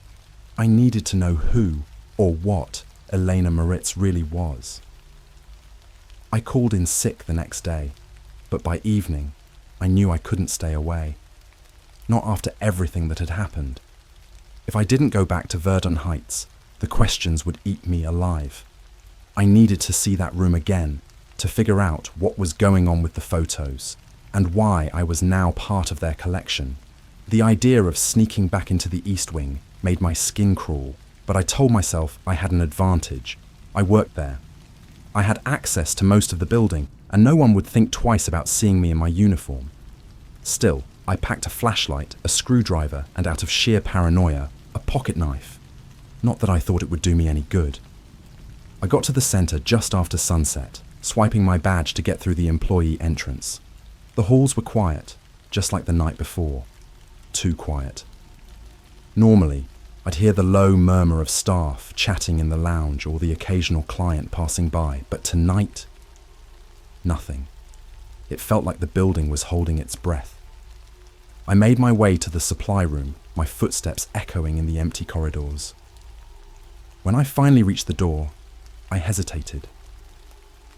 I needed to know who or what Elena Moritz really was. I called in sick the next day, but by evening, I knew I couldn't stay away. Not after everything that had happened. If I didn't go back to Verdant Heights, the questions would eat me alive. I needed to see that room again, to figure out what was going on with the photos, and why I was now part of their collection. The idea of sneaking back into the East Wing made my skin crawl, but I told myself I had an advantage. I worked there. I had access to most of the building, and no one would think twice about seeing me in my uniform. Still, I packed a flashlight, a screwdriver, and out of sheer paranoia, a pocket knife. Not that I thought it would do me any good. I got to the center just after sunset, swiping my badge to get through the employee entrance. The halls were quiet, just like the night before. Too quiet. Normally, I'd hear the low murmur of staff chatting in the lounge or the occasional client passing by, but tonight, nothing. It felt like the building was holding its breath. I made my way to the supply room, my footsteps echoing in the empty corridors. When I finally reached the door, I hesitated.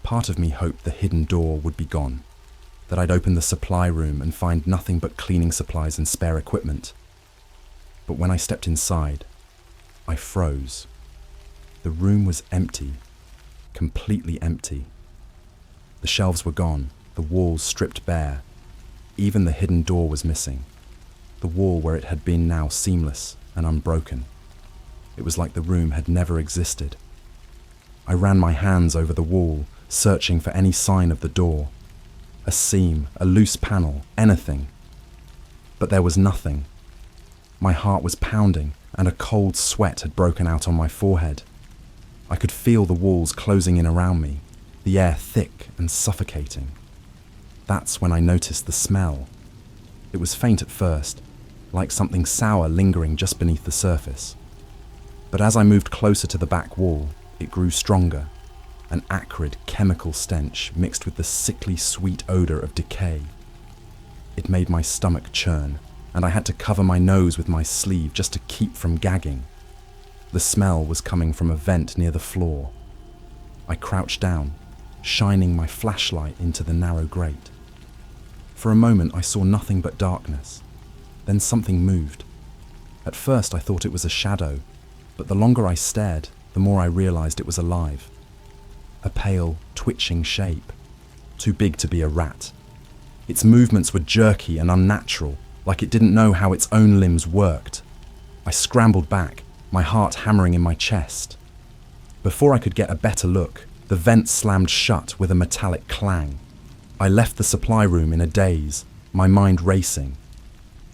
Part of me hoped the hidden door would be gone, that I'd open the supply room and find nothing but cleaning supplies and spare equipment. But when I stepped inside, I froze. The room was empty, completely empty. The shelves were gone, the walls stripped bare. Even the hidden door was missing. The wall where it had been now seamless and unbroken. It was like the room had never existed. I ran my hands over the wall, searching for any sign of the door. A seam, a loose panel, anything. But there was nothing. My heart was pounding, and a cold sweat had broken out on my forehead. I could feel the walls closing in around me, the air thick and suffocating. That's when I noticed the smell. It was faint at first, like something sour lingering just beneath the surface. But as I moved closer to the back wall, it grew stronger, an acrid chemical stench mixed with the sickly sweet odor of decay. It made my stomach churn, and I had to cover my nose with my sleeve just to keep from gagging. The smell was coming from a vent near the floor. I crouched down, shining my flashlight into the narrow grate. For a moment I saw nothing but darkness. Then something moved. At first I thought it was a shadow, but the longer I stared, the more I realized it was alive. A pale, twitching shape, too big to be a rat. Its movements were jerky and unnatural, like it didn't know how its own limbs worked. I scrambled back, my heart hammering in my chest. Before I could get a better look, the vent slammed shut with a metallic clang. I left the supply room in a daze, my mind racing.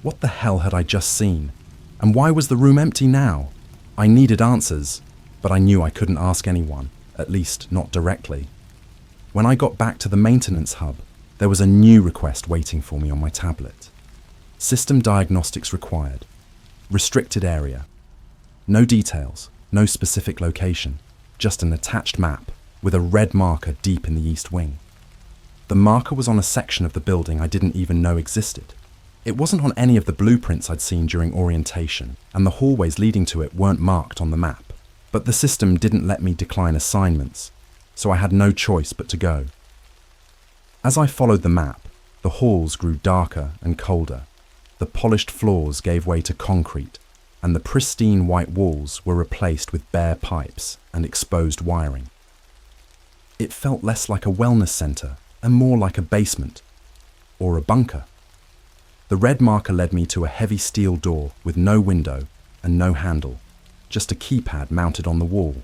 What the hell had I just seen? And why was the room empty now? I needed answers, but I knew I couldn't ask anyone, at least not directly. When I got back to the maintenance hub, there was a new request waiting for me on my tablet. System diagnostics required. Restricted area. No details, no specific location, just an attached map with a red marker deep in the east wing. The marker was on a section of the building I didn't even know existed. It wasn't on any of the blueprints I'd seen during orientation, and the hallways leading to it weren't marked on the map. But the system didn't let me decline assignments, so I had no choice but to go. As I followed the map, the halls grew darker and colder. The polished floors gave way to concrete, and the pristine white walls were replaced with bare pipes and exposed wiring. It felt less like a wellness centre and more like a basement, or a bunker. The red marker led me to a heavy steel door with no window and no handle, just a keypad mounted on the wall.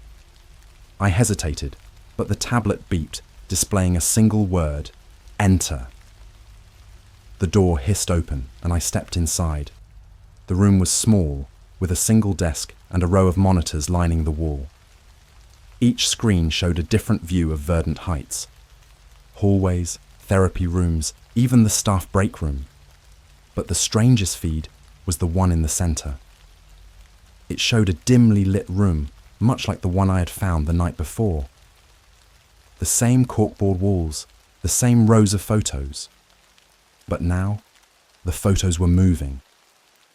I hesitated, but the tablet beeped, displaying a single word: enter. The door hissed open and I stepped inside. The room was small, with a single desk and a row of monitors lining the wall. Each screen showed a different view of Verdant Heights. Hallways, therapy rooms, even the staff break room. But the strangest feed was the one in the centre. It showed a dimly lit room, much like the one I had found the night before. The same corkboard walls, the same rows of photos. But now, the photos were moving.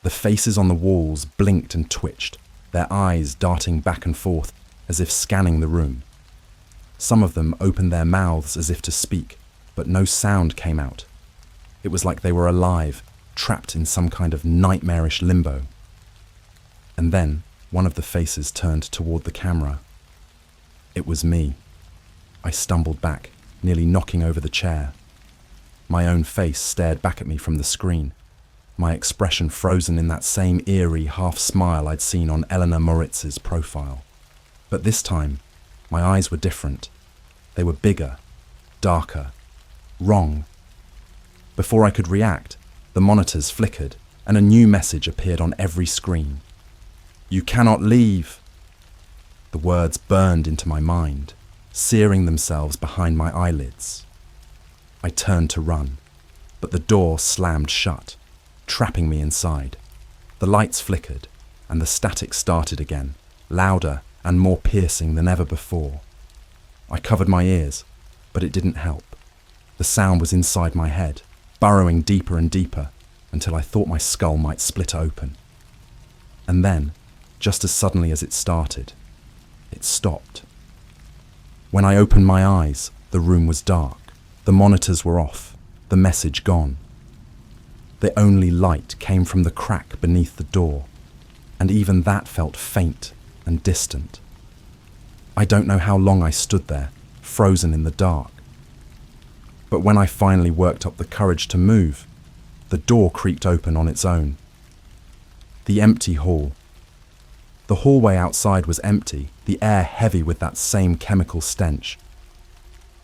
The faces on the walls blinked and twitched, their eyes darting back and forth as if scanning the room. Some of them opened their mouths as if to speak, but no sound came out. It was like they were alive, trapped in some kind of nightmarish limbo. And then one of the faces turned toward the camera. It was me. I stumbled back, nearly knocking over the chair. My own face stared back at me from the screen, my expression frozen in that same eerie half-smile I'd seen on Eleanor Moritz's profile. But this time, my eyes were different. They were bigger, darker, wrong. Before I could react, the monitors flickered and a new message appeared on every screen. "You cannot leave." The words burned into my mind, searing themselves behind my eyelids. I turned to run, but the door slammed shut, trapping me inside. The lights flickered, and the static started again, louder and more piercing than ever before. I covered my ears, but it didn't help. The sound was inside my head, burrowing deeper and deeper, until I thought my skull might split open. And then, just as suddenly as it started, it stopped. When I opened my eyes, the room was dark. The monitors were off, the message gone. The only light came from the crack beneath the door, and even that felt faint and distant. I don't know how long I stood there, frozen in the dark. But when I finally worked up the courage to move, the door creaked open on its own. The empty hall. The hallway outside was empty, the air heavy with that same chemical stench.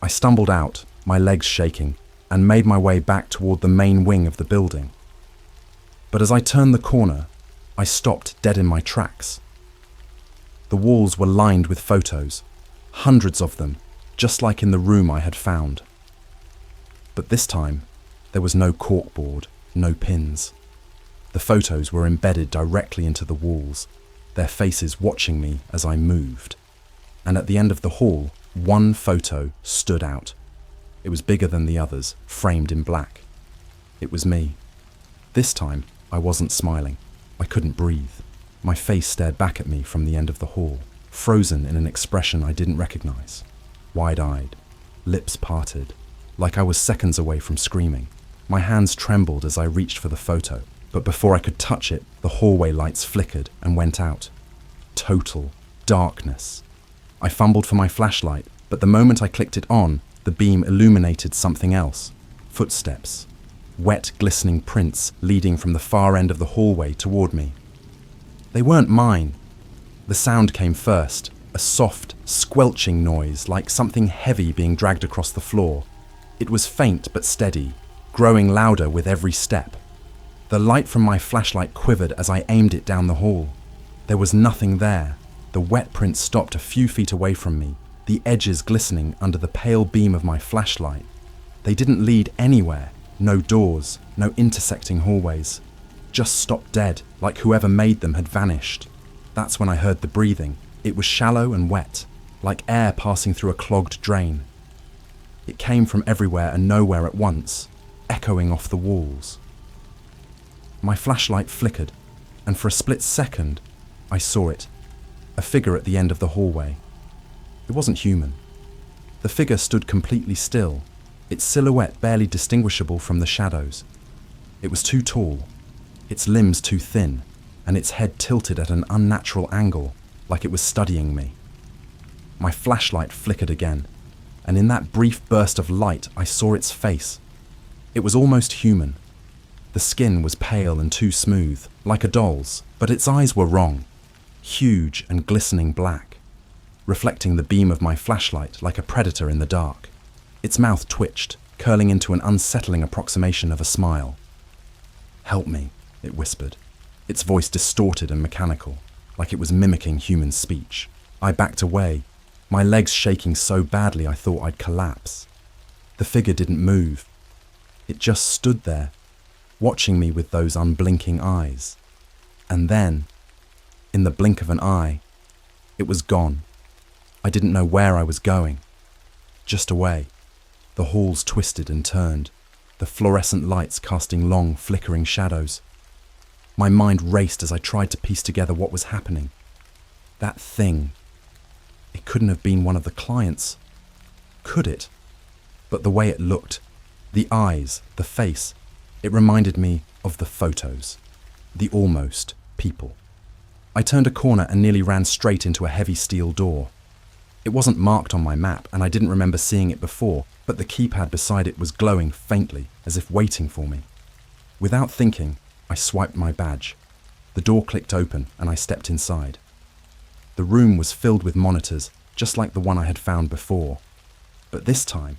I stumbled out, my legs shaking, and made my way back toward the main wing of the building. But as I turned the corner, I stopped dead in my tracks. The walls were lined with photos, hundreds of them, just like in the room I had found. But this time, there was no corkboard, no pins. The photos were embedded directly into the walls, their faces watching me as I moved. And at the end of the hall, one photo stood out. It was bigger than the others, framed in black. It was me. This time, I wasn't smiling. I couldn't breathe. My face stared back at me from the end of the hall, frozen in an expression I didn't recognize. wide-eyed, lips parted, like I was seconds away from screaming. My hands trembled as I reached for the photo, but before I could touch it, the hallway lights flickered and went out. Total darkness. I fumbled for my flashlight, but the moment I clicked it on, the beam illuminated something else. Footsteps. Wet, glistening prints leading from the far end of the hallway toward me. They weren't mine. The sound came first, a soft, squelching noise like something heavy being dragged across the floor. It was faint but steady, growing louder with every step. The light from my flashlight quivered as I aimed it down the hall. There was nothing there. The wet prints stopped a few feet away from me, the edges glistening under the pale beam of my flashlight. They didn't lead anywhere. No doors, no intersecting hallways. Just stopped dead, like whoever made them had vanished. That's when I heard the breathing. It was shallow and wet, like air passing through a clogged drain. It came from everywhere and nowhere at once, echoing off the walls. My flashlight flickered, and for a split second, I saw it. A figure at the end of the hallway. It wasn't human. The figure stood completely still, its silhouette barely distinguishable from the shadows. It was too tall, its limbs too thin, and its head tilted at an unnatural angle, like it was studying me. My flashlight flickered again, and in that brief burst of light I saw its face. It was almost human. The skin was pale and too smooth, like a doll's, but its eyes were wrong, huge and glistening black, reflecting the beam of my flashlight like a predator in the dark. Its mouth twitched, curling into an unsettling approximation of a smile. "Help me," it whispered, its voice distorted and mechanical, like it was mimicking human speech. I backed away, my legs shaking so badly I thought I'd collapse. The figure didn't move. It just stood there, watching me with those unblinking eyes. And then, in the blink of an eye, it was gone. I didn't know where I was going. Just away. The halls twisted and turned, the fluorescent lights casting long, flickering shadows. My mind raced as I tried to piece together what was happening. That thing. It couldn't have been one of the clients. Could it? But the way it looked, the eyes, the face, it reminded me of the photos, the almost people. I turned a corner and nearly ran straight into a heavy steel door. It wasn't marked on my map, and I didn't remember seeing it before, but the keypad beside it was glowing faintly, as if waiting for me. Without thinking, I swiped my badge. The door clicked open, and I stepped inside. The room was filled with monitors, just like the one I had found before. But this time,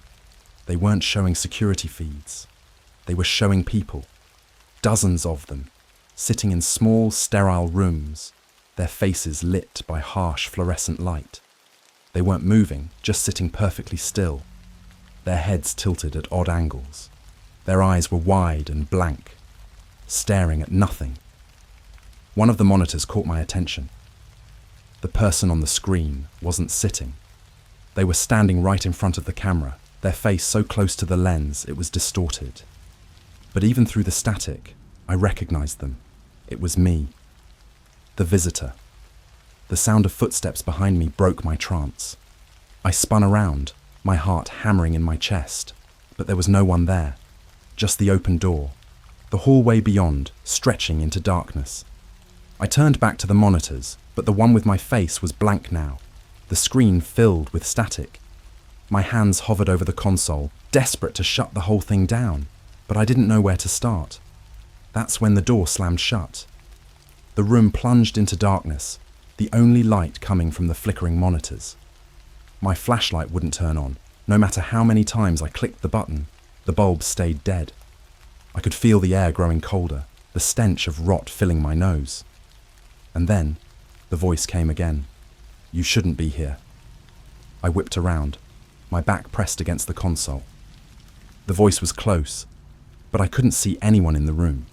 they weren't showing security feeds. They were showing people. Dozens of them, sitting in small, sterile rooms, their faces lit by harsh fluorescent light. They weren't moving, just sitting perfectly still, their heads tilted at odd angles. Their eyes were wide and blank, staring at nothing. One of the monitors caught my attention. The person on the screen wasn't sitting. They were standing right in front of the camera, their face so close to the lens it was distorted. But even through the static, I recognized them. It was me, the visitor. The sound of footsteps behind me broke my trance. I spun around, my heart hammering in my chest, but there was no one there, just the open door, the hallway beyond, stretching into darkness. I turned back to the monitors, but the one with my face was blank now, the screen filled with static. My hands hovered over the console, desperate to shut the whole thing down, but I didn't know where to start. That's when the door slammed shut. The room plunged into darkness, the only light coming from the flickering monitors. My flashlight wouldn't turn on. No matter how many times I clicked the button, the bulb stayed dead. I could feel the air growing colder, the stench of rot filling my nose. And then, the voice came again. "You shouldn't be here." I whipped around, my back pressed against the console. The voice was close, but I couldn't see anyone in the room.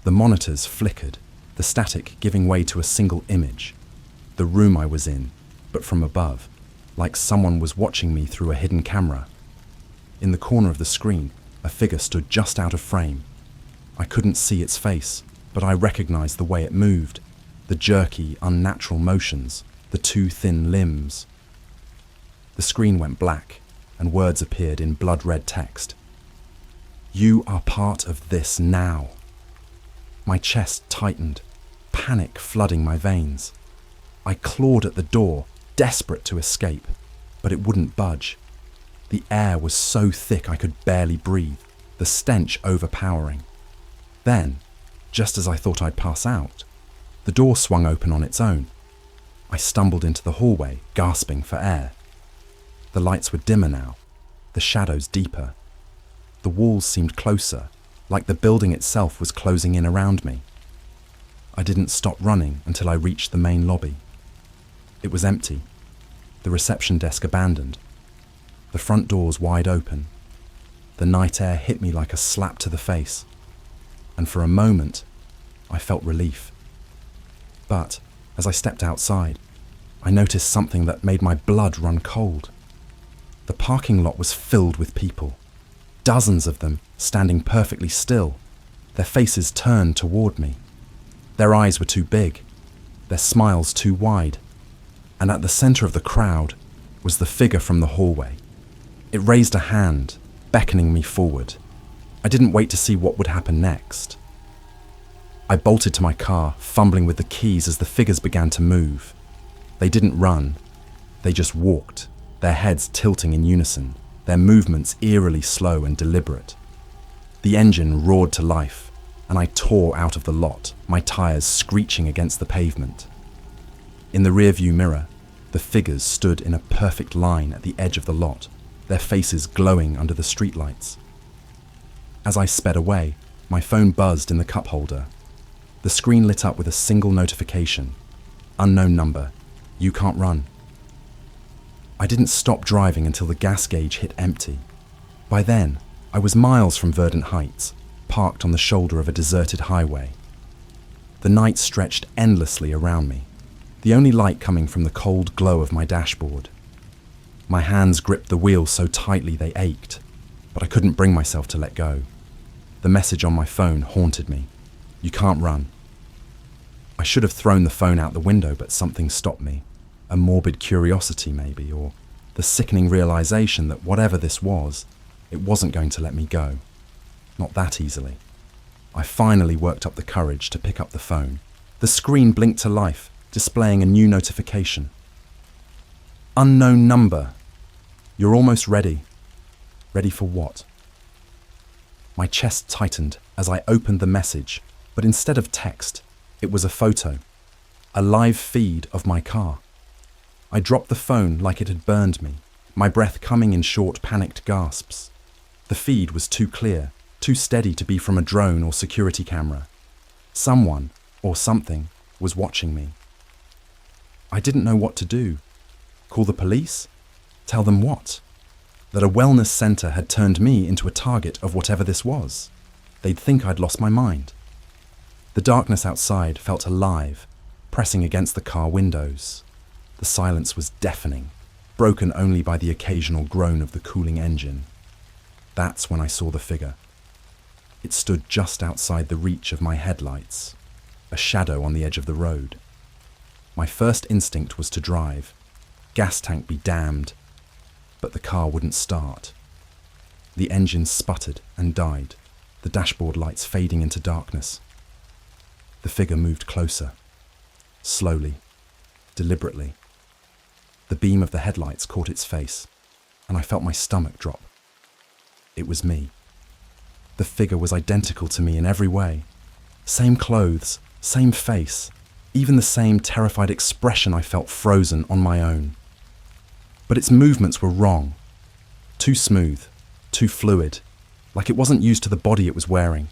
The monitors flickered, the static giving way to a single image. The room I was in, but from above, like someone was watching me through a hidden camera. In the corner of the screen, a figure stood just out of frame. I couldn't see its face, but I recognized the way it moved, the jerky, unnatural motions, the too thin limbs. The screen went black, and words appeared in blood-red text. "You are part of this now." My chest tightened, panic flooding my veins. I clawed at the door, desperate to escape, but it wouldn't budge. The air was so thick I could barely breathe, the stench overpowering. Then, just as I thought I'd pass out, the door swung open on its own. I stumbled into the hallway, gasping for air. The lights were dimmer now, the shadows deeper. The walls seemed closer, like the building itself was closing in around me. I didn't stop running until I reached the main lobby. It was empty, the reception desk abandoned, the front doors wide open. The night air hit me like a slap to the face, and for a moment, I felt relief. But as I stepped outside, I noticed something that made my blood run cold. The parking lot was filled with people, dozens of them standing perfectly still, their faces turned toward me. Their eyes were too big, their smiles too wide, and at the center of the crowd was the figure from the hallway. It raised a hand, beckoning me forward. I didn't wait to see what would happen next. I bolted to my car, fumbling with the keys as the figures began to move. They didn't run, they just walked, their heads tilting in unison, their movements eerily slow and deliberate. The engine roared to life, and I tore out of the lot, my tires screeching against the pavement. In the rearview mirror, the figures stood in a perfect line at the edge of the lot, their faces glowing under the streetlights. As I sped away, my phone buzzed in the cup holder. The screen lit up with a single notification. "Unknown number. You can't run." I didn't stop driving until the gas gauge hit empty. By then, I was miles from Verdant Heights, parked on the shoulder of a deserted highway. The night stretched endlessly around me, the only light coming from the cold glow of my dashboard. My hands gripped the wheel so tightly they ached, but I couldn't bring myself to let go. The message on my phone haunted me. "You can't run." I should have thrown the phone out the window, but something stopped me. A morbid curiosity, maybe, or the sickening realization that whatever this was, it wasn't going to let me go. Not that easily. I finally worked up the courage to pick up the phone. The screen blinked to life, displaying a new notification. "Unknown number. You're almost ready." Ready for what? My chest tightened as I opened the message, but instead of text, it was a photo, a live feed of my car. I dropped the phone like it had burned me, my breath coming in short, panicked gasps. The feed was too clear, too steady to be from a drone or security camera. Someone, or something, was watching me. I didn't know what to do. Call the police? Tell them what? That a wellness centre had turned me into a target of whatever this was. They'd think I'd lost my mind. The darkness outside felt alive, pressing against the car windows. The silence was deafening, broken only by the occasional groan of the cooling engine. That's when I saw the figure. It stood just outside the reach of my headlights, a shadow on the edge of the road. My first instinct was to drive, gas tank be damned, but the car wouldn't start. The engine sputtered and died, the dashboard lights fading into darkness. The figure moved closer, slowly, deliberately. The beam of the headlights caught its face, and I felt my stomach drop. It was me. The figure was identical to me in every way. Same clothes, same face, even the same terrified expression I felt frozen on my own. But its movements were wrong. Too smooth, too fluid, like it wasn't used to the body it was wearing.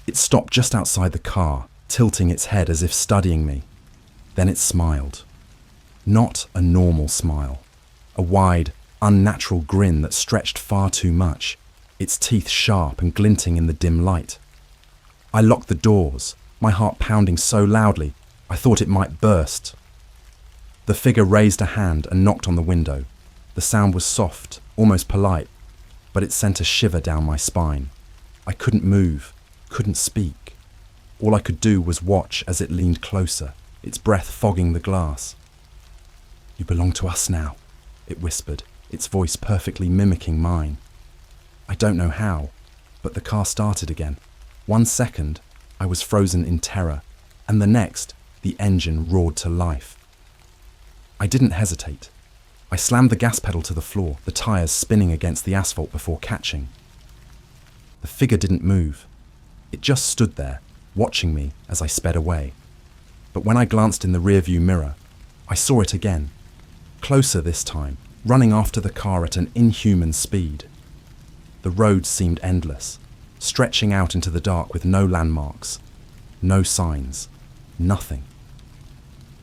It stopped just outside the car, tilting its head as if studying me. Then it smiled. Not a normal smile. A wide, unnatural grin that stretched far too much, its teeth sharp and glinting in the dim light. I locked the doors, my heart pounding so loudly I thought it might burst. The figure raised a hand and knocked on the window. The sound was soft, almost polite, but it sent a shiver down my spine. I couldn't move, couldn't speak. All I could do was watch as it leaned closer, its breath fogging the glass. "You belong to us now," it whispered, its voice perfectly mimicking mine. I don't know how, but the car started again. 1 second, I was frozen in terror, and the next, the engine roared to life. I didn't hesitate. I slammed the gas pedal to the floor, the tires spinning against the asphalt before catching. The figure didn't move. It just stood there, watching me as I sped away. But when I glanced in the rearview mirror, I saw it again. Closer this time, running after the car at an inhuman speed. The road seemed endless, stretching out into the dark with no landmarks, no signs, nothing.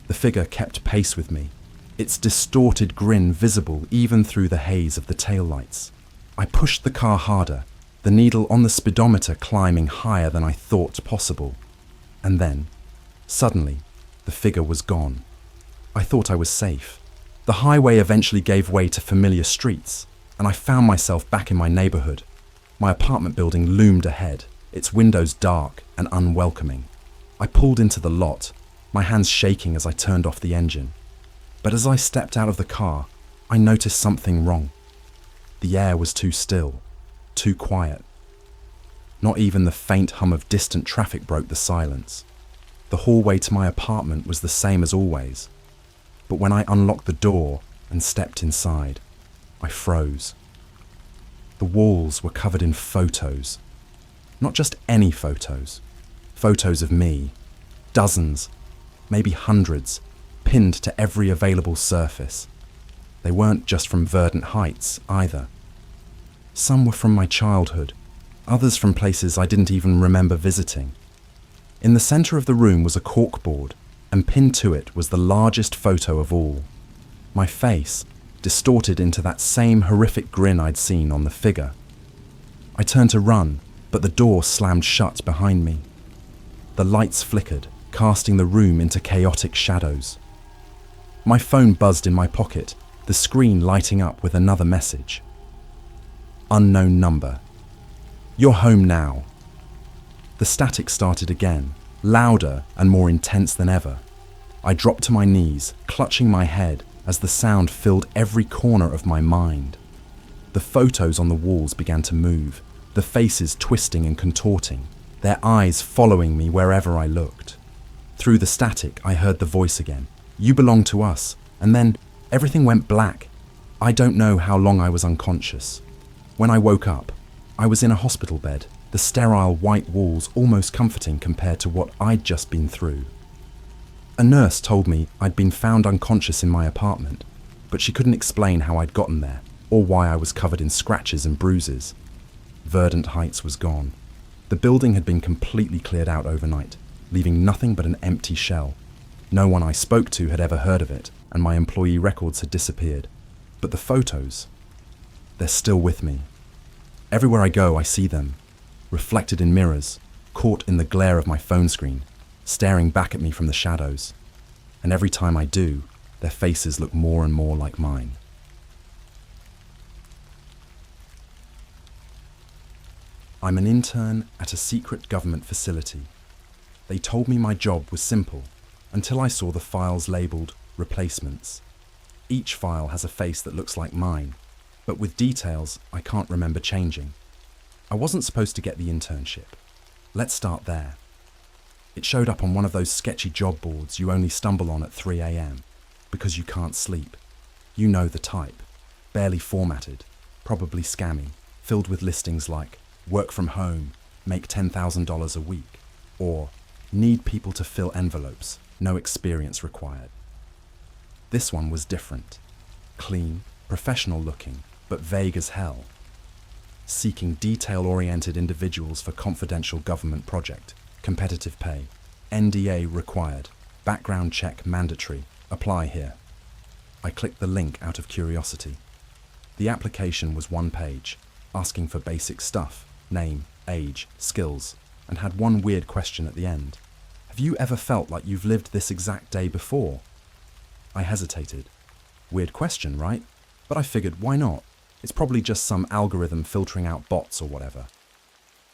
The figure kept pace with me, its distorted grin visible even through the haze of the taillights. I pushed the car harder, the needle on the speedometer climbing higher than I thought possible. And then, suddenly, the figure was gone. I thought I was safe. The highway eventually gave way to familiar streets, and I found myself back in my neighborhood. My apartment building loomed ahead, its windows dark and unwelcoming. I pulled into the lot, my hands shaking as I turned off the engine. But as I stepped out of the car, I noticed something wrong. The air was too still, too quiet. Not even the faint hum of distant traffic broke the silence. The hallway to my apartment was the same as always. But when I unlocked the door and stepped inside, I froze. The walls were covered in photos. Not just any photos. Photos of me. Dozens, maybe hundreds, pinned to every available surface. They weren't just from verdant heights either. Some were from my childhood, others from places I didn't even remember visiting. In the center of the room was a corkboard, and pinned to it was the largest photo of all. My face, distorted into that same horrific grin I'd seen on the figure. I turned to run, but the door slammed shut behind me. The lights flickered, casting the room into chaotic shadows. My phone buzzed in my pocket, the screen lighting up with another message. Unknown number. You're home now. The static started again, louder and more intense than ever. I dropped to my knees, clutching my head as the sound filled every corner of my mind. The photos on the walls began to move, the faces twisting and contorting, their eyes following me wherever I looked. Through the static, I heard the voice again. You belong to us. And then everything went black. I don't know how long I was unconscious. When I woke up, I was in a hospital bed, the sterile white walls almost comforting compared to what I'd just been through. A nurse told me I'd been found unconscious in my apartment, but she couldn't explain how I'd gotten there or why I was covered in scratches and bruises. Verdant Heights was gone. The building had been completely cleared out overnight, leaving nothing but an empty shell. No one I spoke to had ever heard of it, and my employee records had disappeared. But the photos, they're still with me. Everywhere I go, I see them, reflected in mirrors, caught in the glare of my phone screen, staring back at me from the shadows. And every time I do, their faces look more and more like mine. I'm an intern at a secret government facility. They told me my job was simple, until I saw the files labelled replacements. Each file has a face that looks like mine, but with details I can't remember changing. I wasn't supposed to get the internship. Let's start there. It showed up on one of those sketchy job boards you only stumble on at 3 a.m. because you can't sleep. You know the type. Barely formatted, probably scammy, filled with listings like work from home, make $10,000 a week, or need people to fill envelopes, no experience required. This one was different. Clean, professional looking, but vague as hell. Seeking detail-oriented individuals for confidential government project, competitive pay, NDA required, background check mandatory, apply here. I clicked the link out of curiosity. The application was one page, asking for basic stuff, name, age, skills, and had one weird question at the end. Have you ever felt like you've lived this exact day before? I hesitated. Weird question, right? But I figured, why not? It's probably just some algorithm filtering out bots or whatever.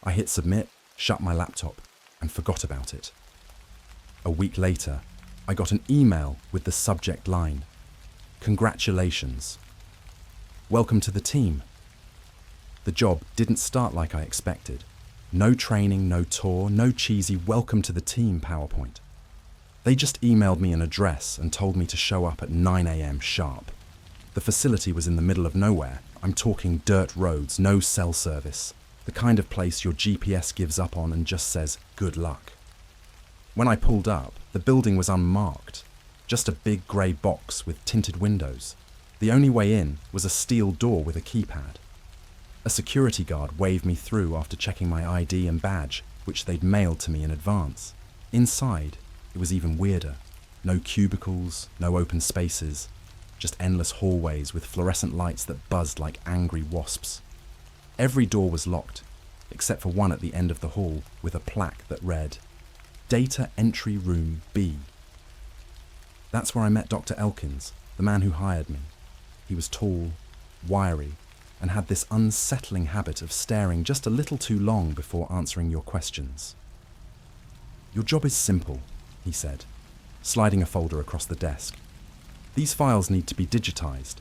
I hit submit, shut my laptop, and forgot about it. A week later, I got an email with the subject line, "Congratulations, welcome to the team. The job didn't start like I expected. No training, no tour, no cheesy welcome to the team PowerPoint. They just emailed me an address and told me to show up at 9 a.m. sharp. The facility was in the middle of nowhere. I'm talking dirt roads, no cell service. The kind of place your GPS gives up on and just says, good luck. When I pulled up, the building was unmarked. Just a big grey box with tinted windows. The only way in was a steel door with a keypad. A security guard waved me through after checking my ID and badge, which they'd mailed to me in advance. Inside, it was even weirder. No cubicles, no open spaces, just endless hallways with fluorescent lights that buzzed like angry wasps. Every door was locked, except for one at the end of the hall with a plaque that read, Data Entry Room B. That's where I met Dr. Elkins, the man who hired me. He was tall, wiry, and had this unsettling habit of staring just a little too long before answering your questions. Your job is simple, he said, sliding a folder across the desk. These files need to be digitized.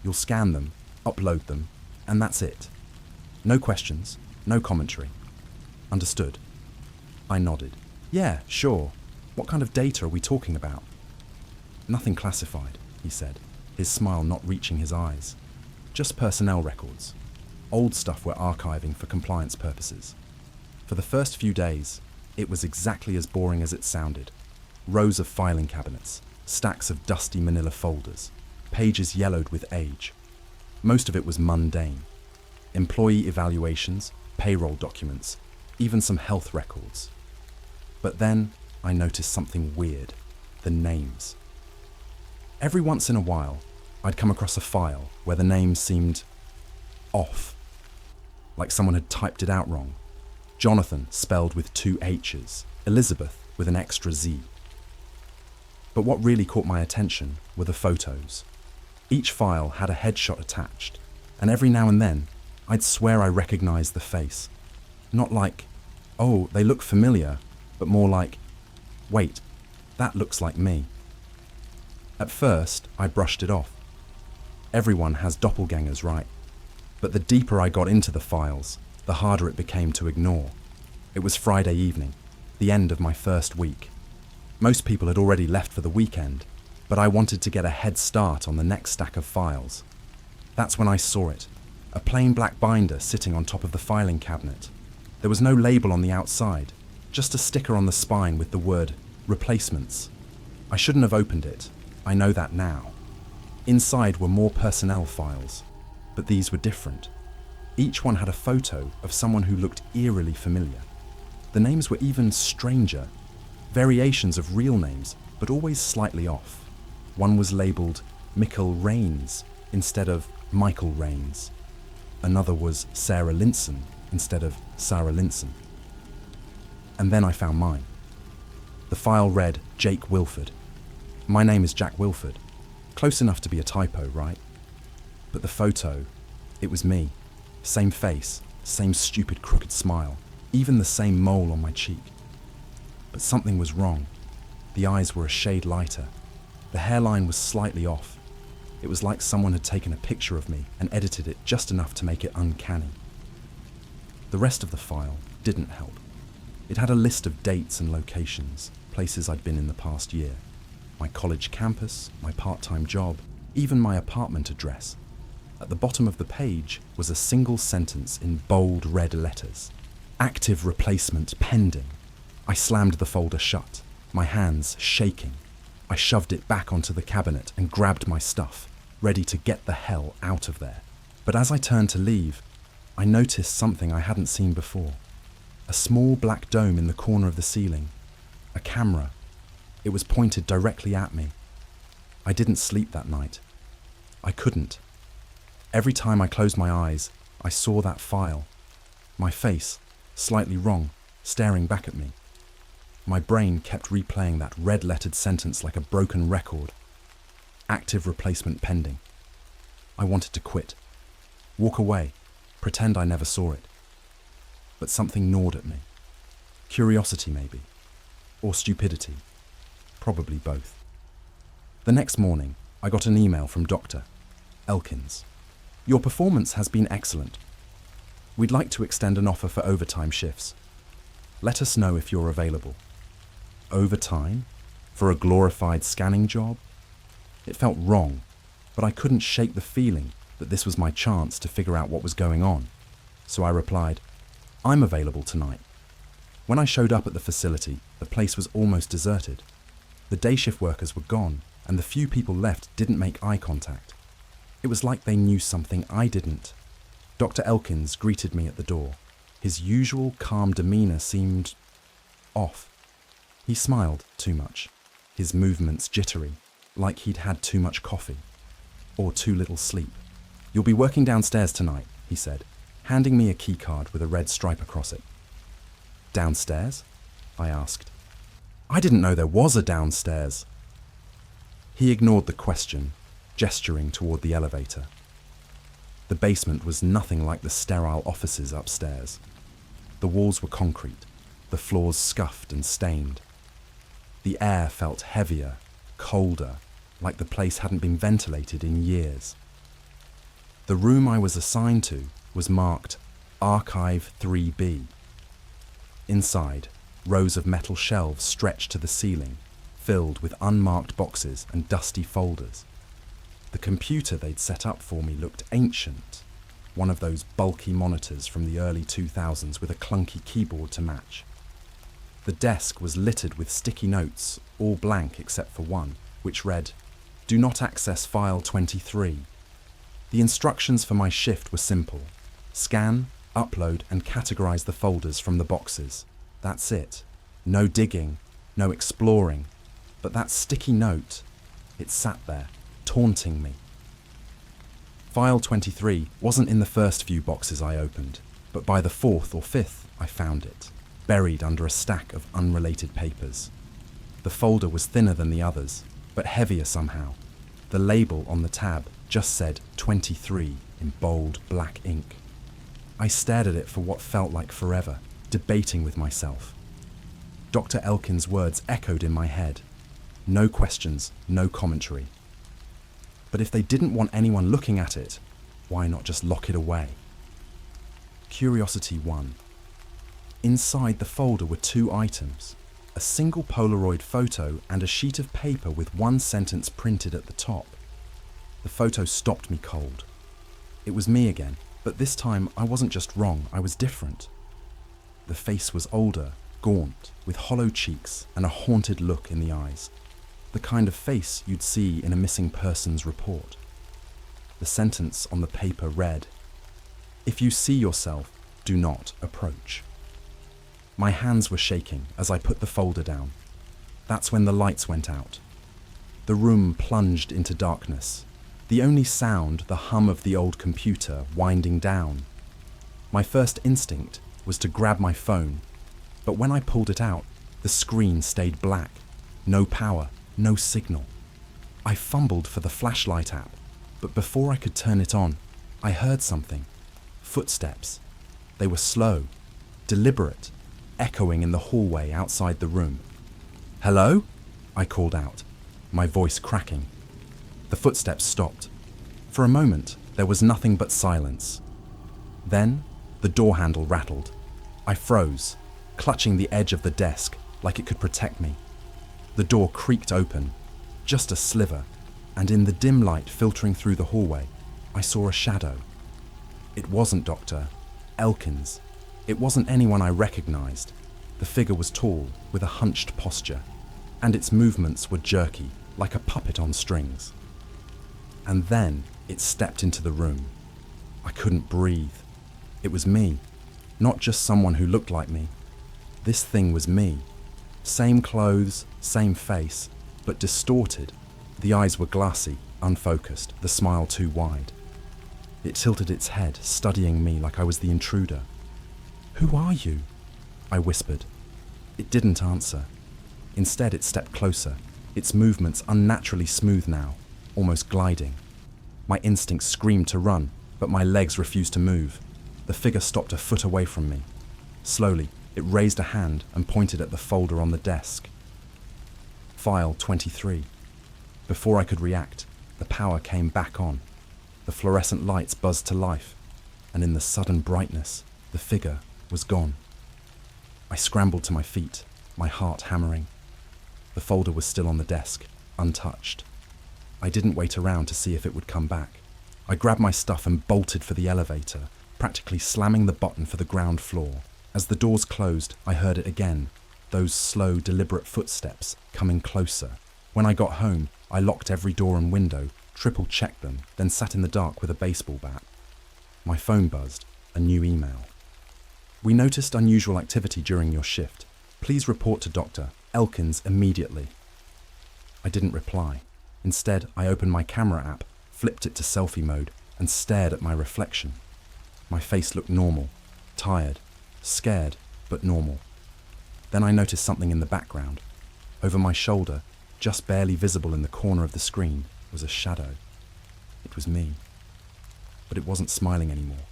You'll scan them, upload them, and that's it. No questions, no commentary. Understood? I nodded. Yeah, sure. What kind of data are we talking about? Nothing classified, he said, his smile not reaching his eyes. Just personnel records. Old stuff we're archiving for compliance purposes. For the first few days, it was exactly as boring as it sounded. Rows of filing cabinets, stacks of dusty manila folders, pages yellowed with age. Most of it was mundane. Employee evaluations, payroll documents, even some health records. But then I noticed something weird. The names. Every once in a while, I'd come across a file where the name seemed off, like someone had typed it out wrong. Jonathan spelled with 2 H's, Elizabeth with an extra Z. But what really caught my attention were the photos. Each file had a headshot attached, and every now and then, I'd swear I recognized the face. Not like, oh, they look familiar, but more like, wait, that looks like me. At first, I brushed it off. Everyone has doppelgangers, right? But the deeper I got into the files, the harder it became to ignore. It was Friday evening, the end of my first week. Most people had already left for the weekend, but I wanted to get a head start on the next stack of files. That's when I saw it, a plain black binder sitting on top of the filing cabinet. There was no label on the outside, just a sticker on the spine with the word, replacements. I shouldn't have opened it, I know that now. Inside were more personnel files, but these were different. Each one had a photo of someone who looked eerily familiar. The names were even stranger, variations of real names, but always slightly off. One was labelled Mikkel Rains instead of Michael Rains. Another was Sarah Linson instead of Sarah Linson. And then I found mine. The file read Jake Wilford. My name is Jack Wilford. Close enough to be a typo, right? But the photo, it was me. Same face, same stupid crooked smile, even the same mole on my cheek. But something was wrong. The eyes were a shade lighter. The hairline was slightly off. It was like someone had taken a picture of me and edited it just enough to make it uncanny. The rest of the file didn't help. It had a list of dates and locations, places I'd been in the past year. My college campus, my part-time job, even my apartment address. At the bottom of the page was a single sentence in bold red letters. Active replacement pending. I slammed the folder shut, my hands shaking. I shoved it back onto the cabinet and grabbed my stuff, ready to get the hell out of there. But as I turned to leave, I noticed something I hadn't seen before. A small black dome in the corner of the ceiling. A camera. It was pointed directly at me. I didn't sleep that night. I couldn't. Every time I closed my eyes, I saw that file. My face, slightly wrong, staring back at me. My brain kept replaying that red-lettered sentence like a broken record. Active replacement pending. I wanted to quit. Walk away. Pretend I never saw it. But something gnawed at me. Curiosity, maybe. Or stupidity. Probably both. The next morning, I got an email from Dr. Elkins. Your performance has been excellent. We'd like to extend an offer for overtime shifts. Let us know if you're available. Overtime? For a glorified scanning job? It felt wrong, but I couldn't shake the feeling that this was my chance to figure out what was going on. So I replied, I'm available tonight. When I showed up at the facility, the place was almost deserted. The day shift workers were gone, and the few people left didn't make eye contact. It was like they knew something I didn't. Dr. Elkins greeted me at the door. His usual calm demeanor seemed off. He smiled too much, his movements jittery, like he'd had too much coffee or too little sleep. You'll be working downstairs tonight, he said, handing me a key card with a red stripe across it. Downstairs? I asked. I didn't know there was a downstairs. He ignored the question, gesturing toward the elevator. The basement was nothing like the sterile offices upstairs. The walls were concrete, the floors scuffed and stained. The air felt heavier, colder, like the place hadn't been ventilated in years. The room I was assigned to was marked Archive 3B. Inside, rows of metal shelves stretched to the ceiling, filled with unmarked boxes and dusty folders. The computer they'd set up for me looked ancient, one of those bulky monitors from the early 2000s with a clunky keyboard to match. The desk was littered with sticky notes, all blank except for one, which read, "Do not access file 23. The instructions for my shift were simple. Scan, upload and categorize the folders from the boxes. That's it. No digging, no exploring. But that sticky note, it sat there, taunting me. File 23 wasn't in the first few boxes I opened, but by the fourth or fifth I found it, buried under a stack of unrelated papers. The folder was thinner than the others, but heavier somehow. The label on the tab just said 23 in bold black ink. I stared at it for what felt like forever, debating with myself. Dr. Elkins' words echoed in my head. No questions, no commentary. But if they didn't want anyone looking at it, why not just lock it away? Curiosity 1. Inside the folder were two items, a single Polaroid photo and a sheet of paper with one sentence printed at the top. The photo stopped me cold. It was me again, but this time I wasn't just wrong, I was different. The face was older, gaunt, with hollow cheeks and a haunted look in the eyes. The kind of face you'd see in a missing persons report. The sentence on the paper read, "If you see yourself, do not approach." My hands were shaking as I put the folder down. That's when the lights went out. The room plunged into darkness. The only sound, the hum of the old computer winding down. My first instinct was to grab my phone, but when I pulled it out, the screen stayed black. No power, no signal. I fumbled for the flashlight app, but before I could turn it on, I heard something. Footsteps. They were slow, deliberate, echoing in the hallway outside the room. "Hello?" I called out, my voice cracking. The footsteps stopped. For a moment, there was nothing but silence. Then, the door handle rattled. I froze, clutching the edge of the desk like it could protect me. The door creaked open, just a sliver, and in the dim light filtering through the hallway, I saw a shadow. It wasn't Dr. Elkins. It wasn't anyone I recognized. The figure was tall, with a hunched posture, and its movements were jerky, like a puppet on strings. And then it stepped into the room. I couldn't breathe. It was me, not just someone who looked like me. This thing was me. Same clothes, same face, but distorted. The eyes were glassy, unfocused, the smile too wide. It tilted its head, studying me like I was the intruder. "Who are you?" I whispered. It didn't answer. Instead, it stepped closer, its movements unnaturally smooth now, almost gliding. My instincts screamed to run, but my legs refused to move. The figure stopped a foot away from me. Slowly, it raised a hand and pointed at the folder on the desk. File 23. Before I could react, the power came back on. The fluorescent lights buzzed to life, and in the sudden brightness, the figure was gone. I scrambled to my feet, my heart hammering. The folder was still on the desk, untouched. I didn't wait around to see if it would come back. I grabbed my stuff and bolted for the elevator, practically slamming the button for the ground floor. As the doors closed, I heard it again, those slow, deliberate footsteps coming closer. When I got home, I locked every door and window, triple-checked them, then sat in the dark with a baseball bat. My phone buzzed, a new email. "We noticed unusual activity during your shift. Please report to Dr. Elkins immediately." I didn't reply. Instead, I opened my camera app, flipped it to selfie mode, and stared at my reflection. My face looked normal, tired, scared, but normal. Then I noticed something in the background. Over my shoulder, just barely visible in the corner of the screen, was a shadow. It was me. But it wasn't smiling anymore.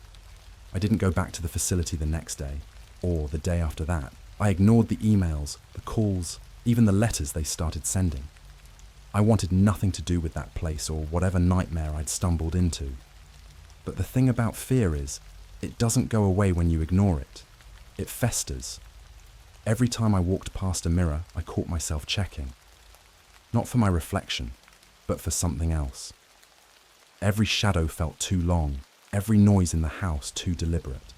I didn't go back to the facility the next day, or the day after that. I ignored the emails, the calls, even the letters they started sending. I wanted nothing to do with that place or whatever nightmare I'd stumbled into. But the thing about fear is, it doesn't go away when you ignore it. It festers. Every time I walked past a mirror, I caught myself checking. Not for my reflection, but for something else. Every shadow felt too long, every noise in the house too deliberate.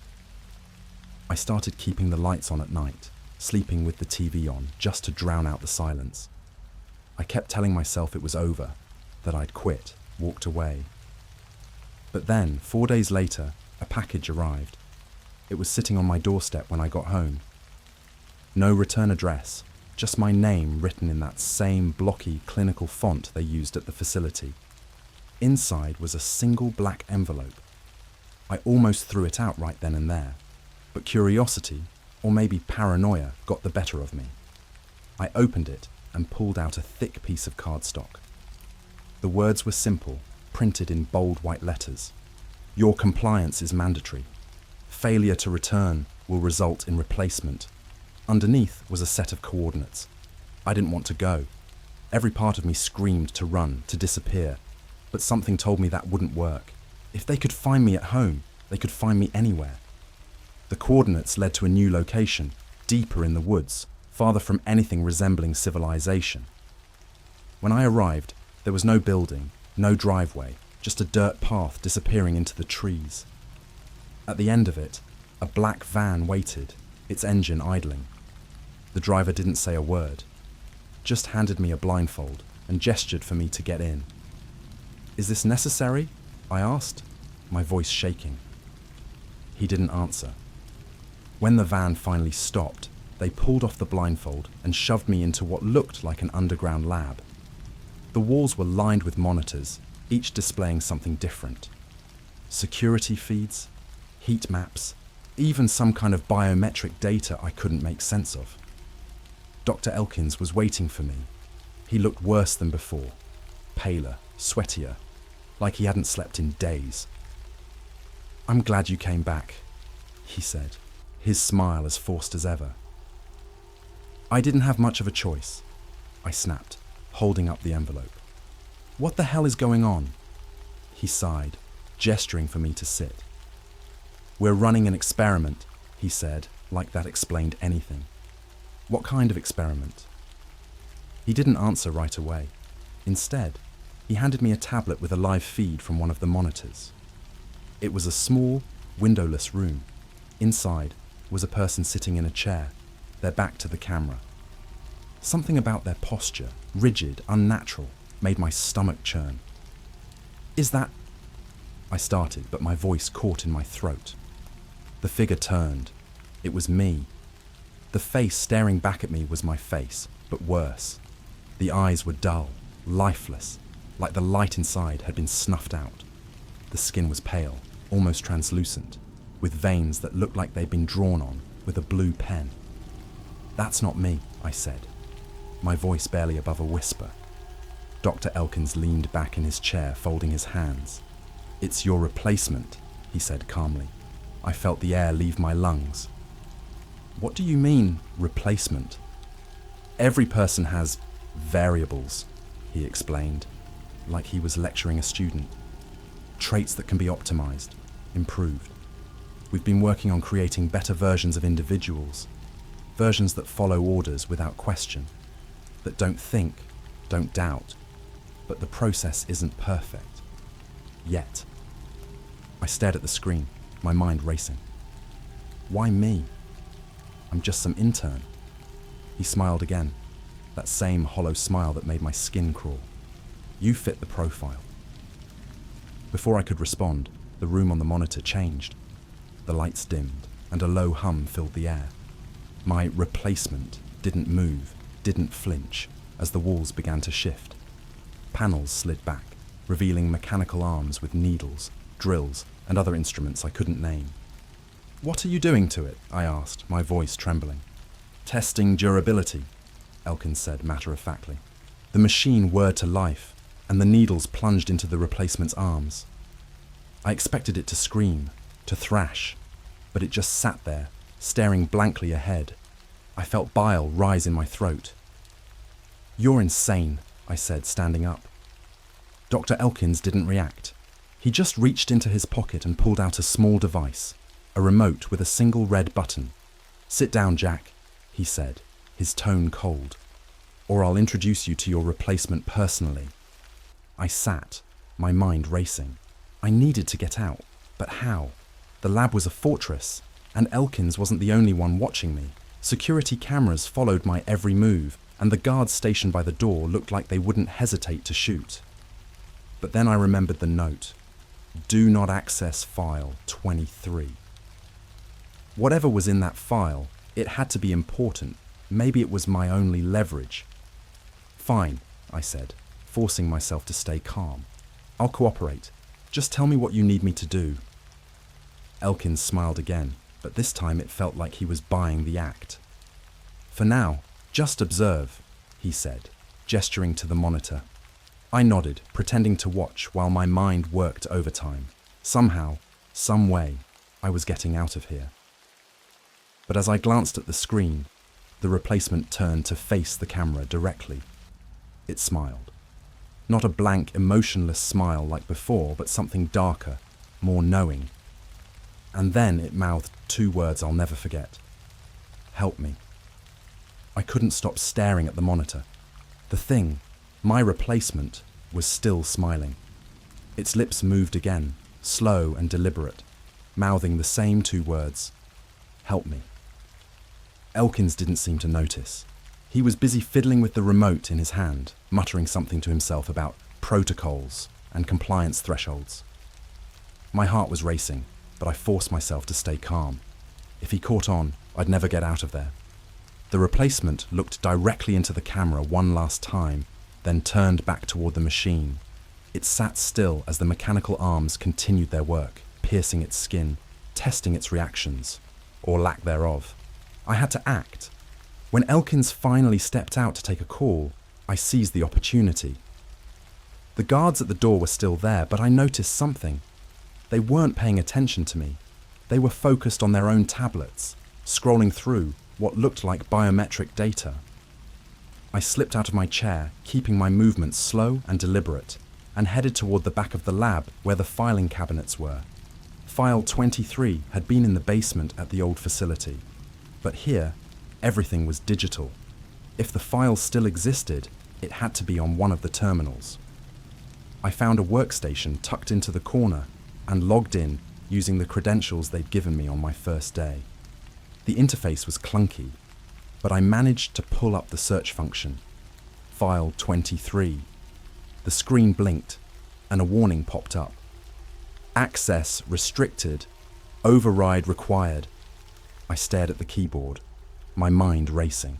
I started keeping the lights on at night, sleeping with the TV on, just to drown out the silence. I kept telling myself it was over, that I'd quit, walked away. But then, 4 days later, a package arrived. It was sitting on my doorstep when I got home. No return address, just my name written in that same blocky clinical font they used at the facility. Inside was a single black envelope. I almost threw it out right then and there, but curiosity, or maybe paranoia, got the better of me. I opened it and pulled out a thick piece of cardstock. The words were simple, printed in bold white letters. "Your compliance is mandatory. Failure to return will result in replacement." Underneath was a set of coordinates. I didn't want to go. Every part of me screamed to run, to disappear, but something told me that wouldn't work. If they could find me at home, they could find me anywhere. The coordinates led to a new location, deeper in the woods, farther from anything resembling civilization. When I arrived, there was no building, no driveway, just a dirt path disappearing into the trees. At the end of it, a black van waited, its engine idling. The driver didn't say a word, just handed me a blindfold and gestured for me to get in. "Is this necessary?" I asked, my voice shaking. He didn't answer. When the van finally stopped, they pulled off the blindfold and shoved me into what looked like an underground lab. The walls were lined with monitors, each displaying something different. Security feeds, heat maps, even some kind of biometric data I couldn't make sense of. Dr. Elkins was waiting for me. He looked worse than before, paler, sweatier, like he hadn't slept in days. "I'm glad you came back," he said, his smile as forced as ever. "I didn't have much of a choice," I snapped, holding up the envelope. "What the hell is going on?" He sighed, gesturing for me to sit. "We're running an experiment," he said, like that explained anything. "What kind of experiment?" He didn't answer right away. Instead, he handed me a tablet with a live feed from one of the monitors. It was a small, windowless room. Inside was a person sitting in a chair, their back to the camera. Something about their posture, rigid, unnatural, made my stomach churn. "Is that—" I started, but my voice caught in my throat. The figure turned. It was me. The face staring back at me was my face, but worse. The eyes were dull, lifeless, like the light inside had been snuffed out. The skin was pale, almost translucent, with veins that looked like they'd been drawn on with a blue pen. "That's not me," I said, my voice barely above a whisper. Dr. Elkins leaned back in his chair, folding his hands. "It's your replacement," he said calmly. I felt the air leave my lungs. "What do you mean, replacement?" "Every person has variables," he explained, like he was lecturing a student. traits that can be optimized, improved. We've been working on creating better versions of individuals, versions that follow orders without question, that don't think, don't doubt, but the process isn't perfect. Yet. I stared at the screen, my mind racing. Why me? I'm just some intern. He smiled again, that same hollow smile that made my skin crawl. You fit the profile. Before I could respond, the room on the monitor changed. The lights dimmed, and a low hum filled the air. My replacement didn't move, didn't flinch, as the walls began to shift. Panels slid back, revealing mechanical arms with needles, drills, and other instruments I couldn't name. "What are you doing to it?" I asked, my voice trembling. "Testing durability," Elkins said matter-of-factly. The machine whirred to life, and the needles plunged into the replacement's arms. I expected it to scream, to thrash, but it just sat there, staring blankly ahead. I felt bile rise in my throat. "You're insane," I said, standing up. Dr. Elkins didn't react. He just reached into his pocket and pulled out a small device, a remote with a single red button. "Sit down, Jack," he said, his tone cold, "or I'll introduce you to your replacement personally." I sat, my mind racing. I needed to get out, but how? The lab was a fortress, and Elkins wasn't the only one watching me. Security cameras followed my every move, and the guards stationed by the door looked like they wouldn't hesitate to shoot. But then I remembered the note. "Do not access file 23. Whatever was in that file, it had to be important. Maybe it was my only leverage. "Fine," I said, forcing myself to stay calm. "I'll cooperate. Just tell me what you need me to do." Elkins smiled again, but this time it felt like he was buying the act. "For now, just observe," he said, gesturing to the monitor. I nodded, pretending to watch while my mind worked overtime. Somehow, some way, I was getting out of here. But as I glanced at the screen, the replacement turned to face the camera directly. It smiled. Not a blank, emotionless smile like before, but something darker, more knowing. And then it mouthed two words I'll never forget. "Help me." I couldn't stop staring at the monitor. The thing, my replacement, was still smiling. Its lips moved again, slow and deliberate, mouthing the same two words, "Help me." Elkins didn't seem to notice. He was busy fiddling with the remote in his hand, muttering something to himself about protocols and compliance thresholds. My heart was racing, but I forced myself to stay calm. If he caught on, I'd never get out of there. The replacement looked directly into the camera one last time, then turned back toward the machine. It sat still as the mechanical arms continued their work, piercing its skin, testing its reactions, or lack thereof. I had to act. When Elkins finally stepped out to take a call, I seized the opportunity. The guards at the door were still there, but I noticed something. They weren't paying attention to me. They were focused on their own tablets, scrolling through what looked like biometric data. I slipped out of my chair, keeping my movements slow and deliberate, and headed toward the back of the lab where the filing cabinets were. File 23 had been in the basement at the old facility, but here, everything was digital. If the file still existed, it had to be on one of the terminals. I found a workstation tucked into the corner and logged in using the credentials they'd given me on my first day. The interface was clunky, but I managed to pull up the search function. File 23. The screen blinked, and a warning popped up. Access restricted. Override required. I stared at the keyboard, my mind racing.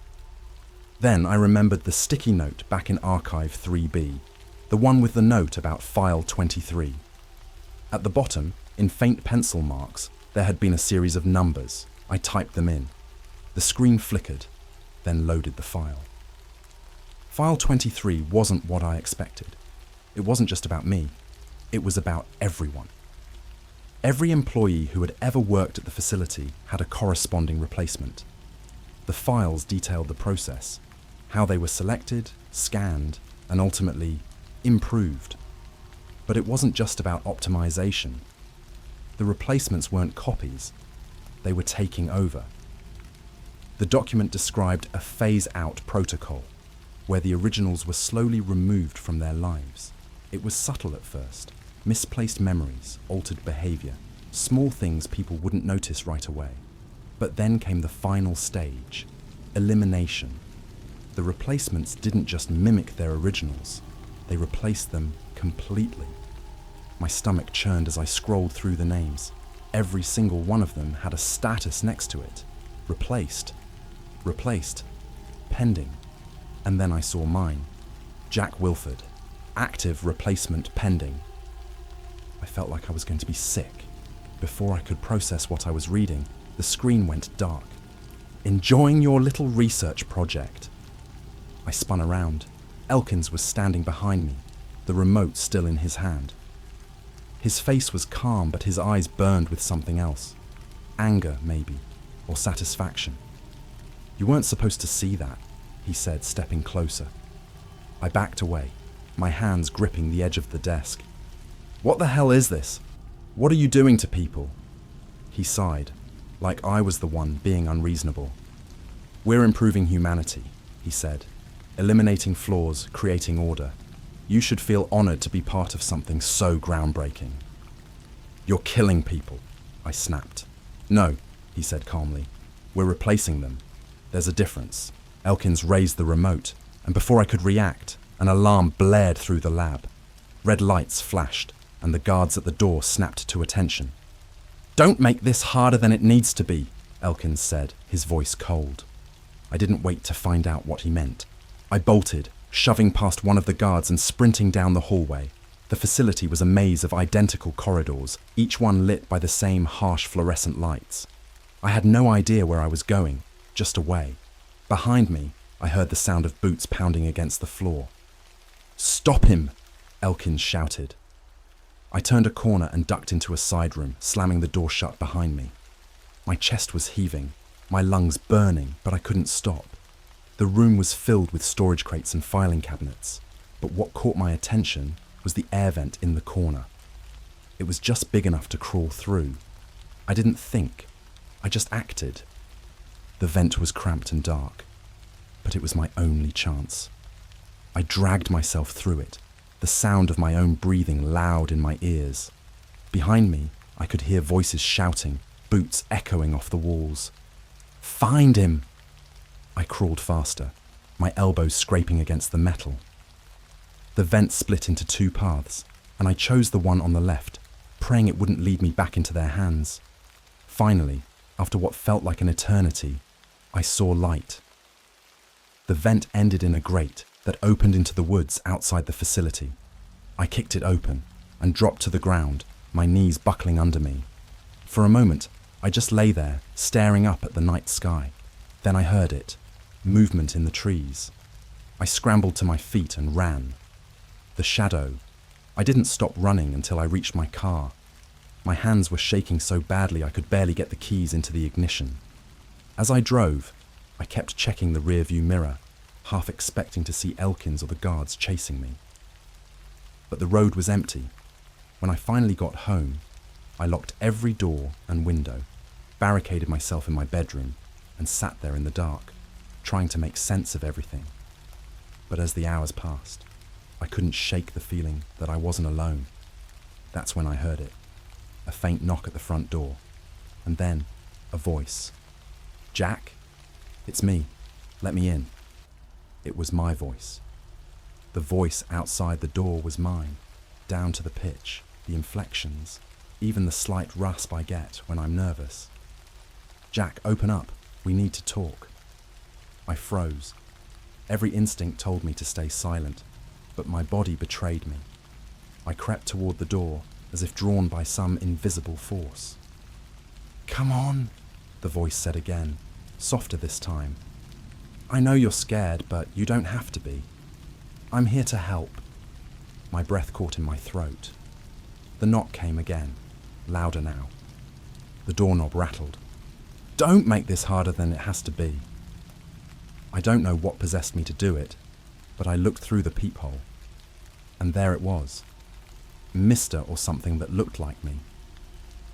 Then I remembered the sticky note back in Archive 3B, the one with the note about File 23. At the bottom, in faint pencil marks, there had been a series of numbers. I typed them in. The screen flickered, then loaded the file. File 23 wasn't what I expected. It wasn't just about me. It was about everyone. Every employee who had ever worked at the facility had a corresponding replacement. The files detailed the process, how they were selected, scanned, and ultimately improved. But it wasn't just about optimization. The replacements weren't copies, they were taking over. The document described a phase-out protocol, where the originals were slowly removed from their lives. It was subtle at first. Misplaced memories, altered behavior, small things people wouldn't notice right away. But then came the final stage, elimination. The replacements didn't just mimic their originals, they replaced them completely. My stomach churned as I scrolled through the names. Every single one of them had a status next to it. Replaced, pending. And then I saw mine. Jack Wilford, active replacement pending. I felt like I was going to be sick. Before I could process what I was reading, the screen went dark. Enjoying your little research project. I spun around. Elkins was standing behind me, the remote still in his hand. His face was calm, but his eyes burned with something else. Anger, maybe, or satisfaction. You weren't supposed to see that, he said, stepping closer. I backed away, my hands gripping the edge of the desk. What the hell is this? What are you doing to people? He sighed, like I was the one being unreasonable. We're improving humanity, he said, eliminating flaws, creating order. You should feel honored to be part of something so groundbreaking. You're killing people, I snapped. No, he said calmly. We're replacing them. There's a difference. Elkins raised the remote, and before I could react, an alarm blared through the lab. Red lights flashed, and the guards at the door snapped to attention. Don't make this harder than it needs to be, Elkins said, his voice cold. I didn't wait to find out what he meant. I bolted, shoving past one of the guards and sprinting down the hallway. The facility was a maze of identical corridors, each one lit by the same harsh fluorescent lights. I had no idea where I was going, just away. Behind me, I heard the sound of boots pounding against the floor. Stop him, Elkins shouted. I turned a corner and ducked into a side room, slamming the door shut behind me. My chest was heaving, my lungs burning, but I couldn't stop. The room was filled with storage crates and filing cabinets, but what caught my attention was the air vent in the corner. It was just big enough to crawl through. I didn't think, I just acted. The vent was cramped and dark, but it was my only chance. I dragged myself through it, the sound of my own breathing loud in my ears. Behind me, I could hear voices shouting, boots echoing off the walls. Find him! I crawled faster, my elbows scraping against the metal. The vent split into two paths, and I chose the one on the left, praying it wouldn't lead me back into their hands. Finally, after what felt like an eternity, I saw light. The vent ended in a grate that opened into the woods outside the facility. I kicked it open and dropped to the ground, my knees buckling under me. For a moment, I just lay there, staring up at the night sky. Then I heard it, movement in the trees. I scrambled to my feet and ran. The shadow. I didn't stop running until I reached my car. My hands were shaking so badly I could barely get the keys into the ignition. As I drove, I kept checking the rearview mirror, half expecting to see Elkins or the guards chasing me. But the road was empty. When I finally got home, I locked every door and window, barricaded myself in my bedroom, and sat there in the dark, trying to make sense of everything. But as the hours passed, I couldn't shake the feeling that I wasn't alone. That's when I heard it. A faint knock at the front door, and then a voice. Jack? It's me. Let me in. It was my voice. The voice outside the door was mine, down to the pitch, the inflections, even the slight rasp I get when I'm nervous. Jack, open up. We need to talk. I froze. Every instinct told me to stay silent, but my body betrayed me. I crept toward the door, as if drawn by some invisible force. Come on, the voice said again, softer this time. I know you're scared, but you don't have to be. I'm here to help. My breath caught in my throat. The knock came again, louder now. The doorknob rattled. Don't make this harder than it has to be. I don't know what possessed me to do it, but I looked through the peephole, and there it was. Mr. or something that looked like me.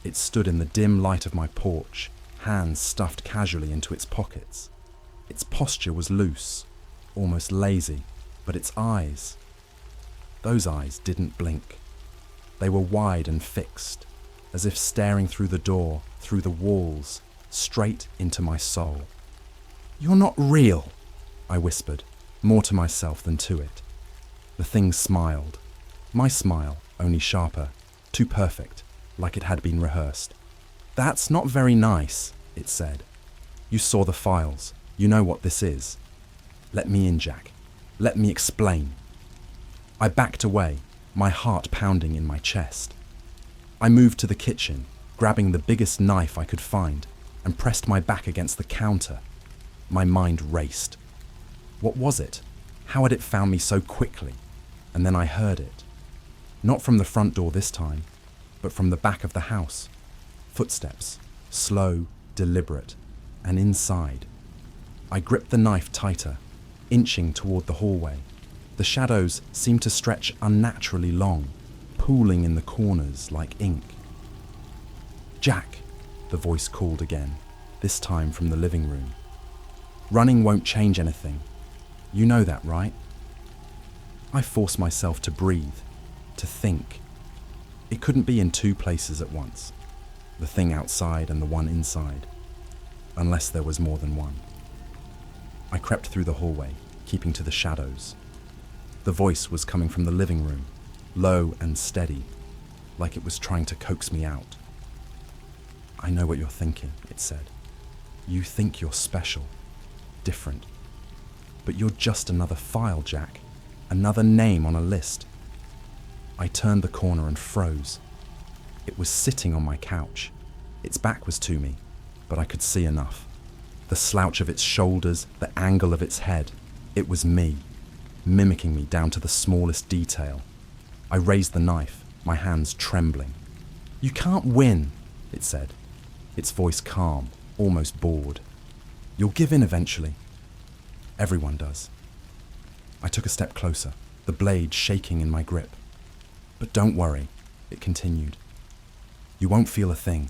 It stood in the dim light of my porch, hands stuffed casually into its pockets. Its posture was loose, almost lazy, but its eyes, those eyes didn't blink. They were wide and fixed, as if staring through the door, through the walls, straight into my soul. "You're not real," I whispered, more to myself than to it. The thing smiled. My smile, only sharper, too perfect, like it had been rehearsed. "That's not very nice," it said. "You saw the files. You know what this is. Let me in, Jack. Let me explain." I backed away, my heart pounding in my chest. I moved to the kitchen, grabbing the biggest knife I could find, and pressed my back against the counter. My mind raced. What was it? How had it found me so quickly? And then I heard it. Not from the front door this time, but from the back of the house. Footsteps, slow, deliberate, and inside. I gripped the knife tighter, inching toward the hallway. The shadows seemed to stretch unnaturally long, pooling in the corners like ink. "Jack," the voice called again, this time from the living room. "Running won't change anything. You know that, right?" I forced myself to breathe, to think. It couldn't be in two places at once, the thing outside and the one inside, unless there was more than one. I crept through the hallway, keeping to the shadows. The voice was coming from the living room, low and steady, like it was trying to coax me out. "I know what you're thinking," it said. "You think you're special, different. But you're just another file, Jack, another name on a list." I turned the corner and froze. It was sitting on my couch. Its back was to me, but I could see enough. The slouch of its shoulders, the angle of its head. It was me, mimicking me down to the smallest detail. I raised the knife, my hands trembling. "You can't win," it said, its voice calm, almost bored. "You'll give in eventually. Everyone does." I took a step closer, the blade shaking in my grip. "But don't worry," it continued. "You won't feel a thing.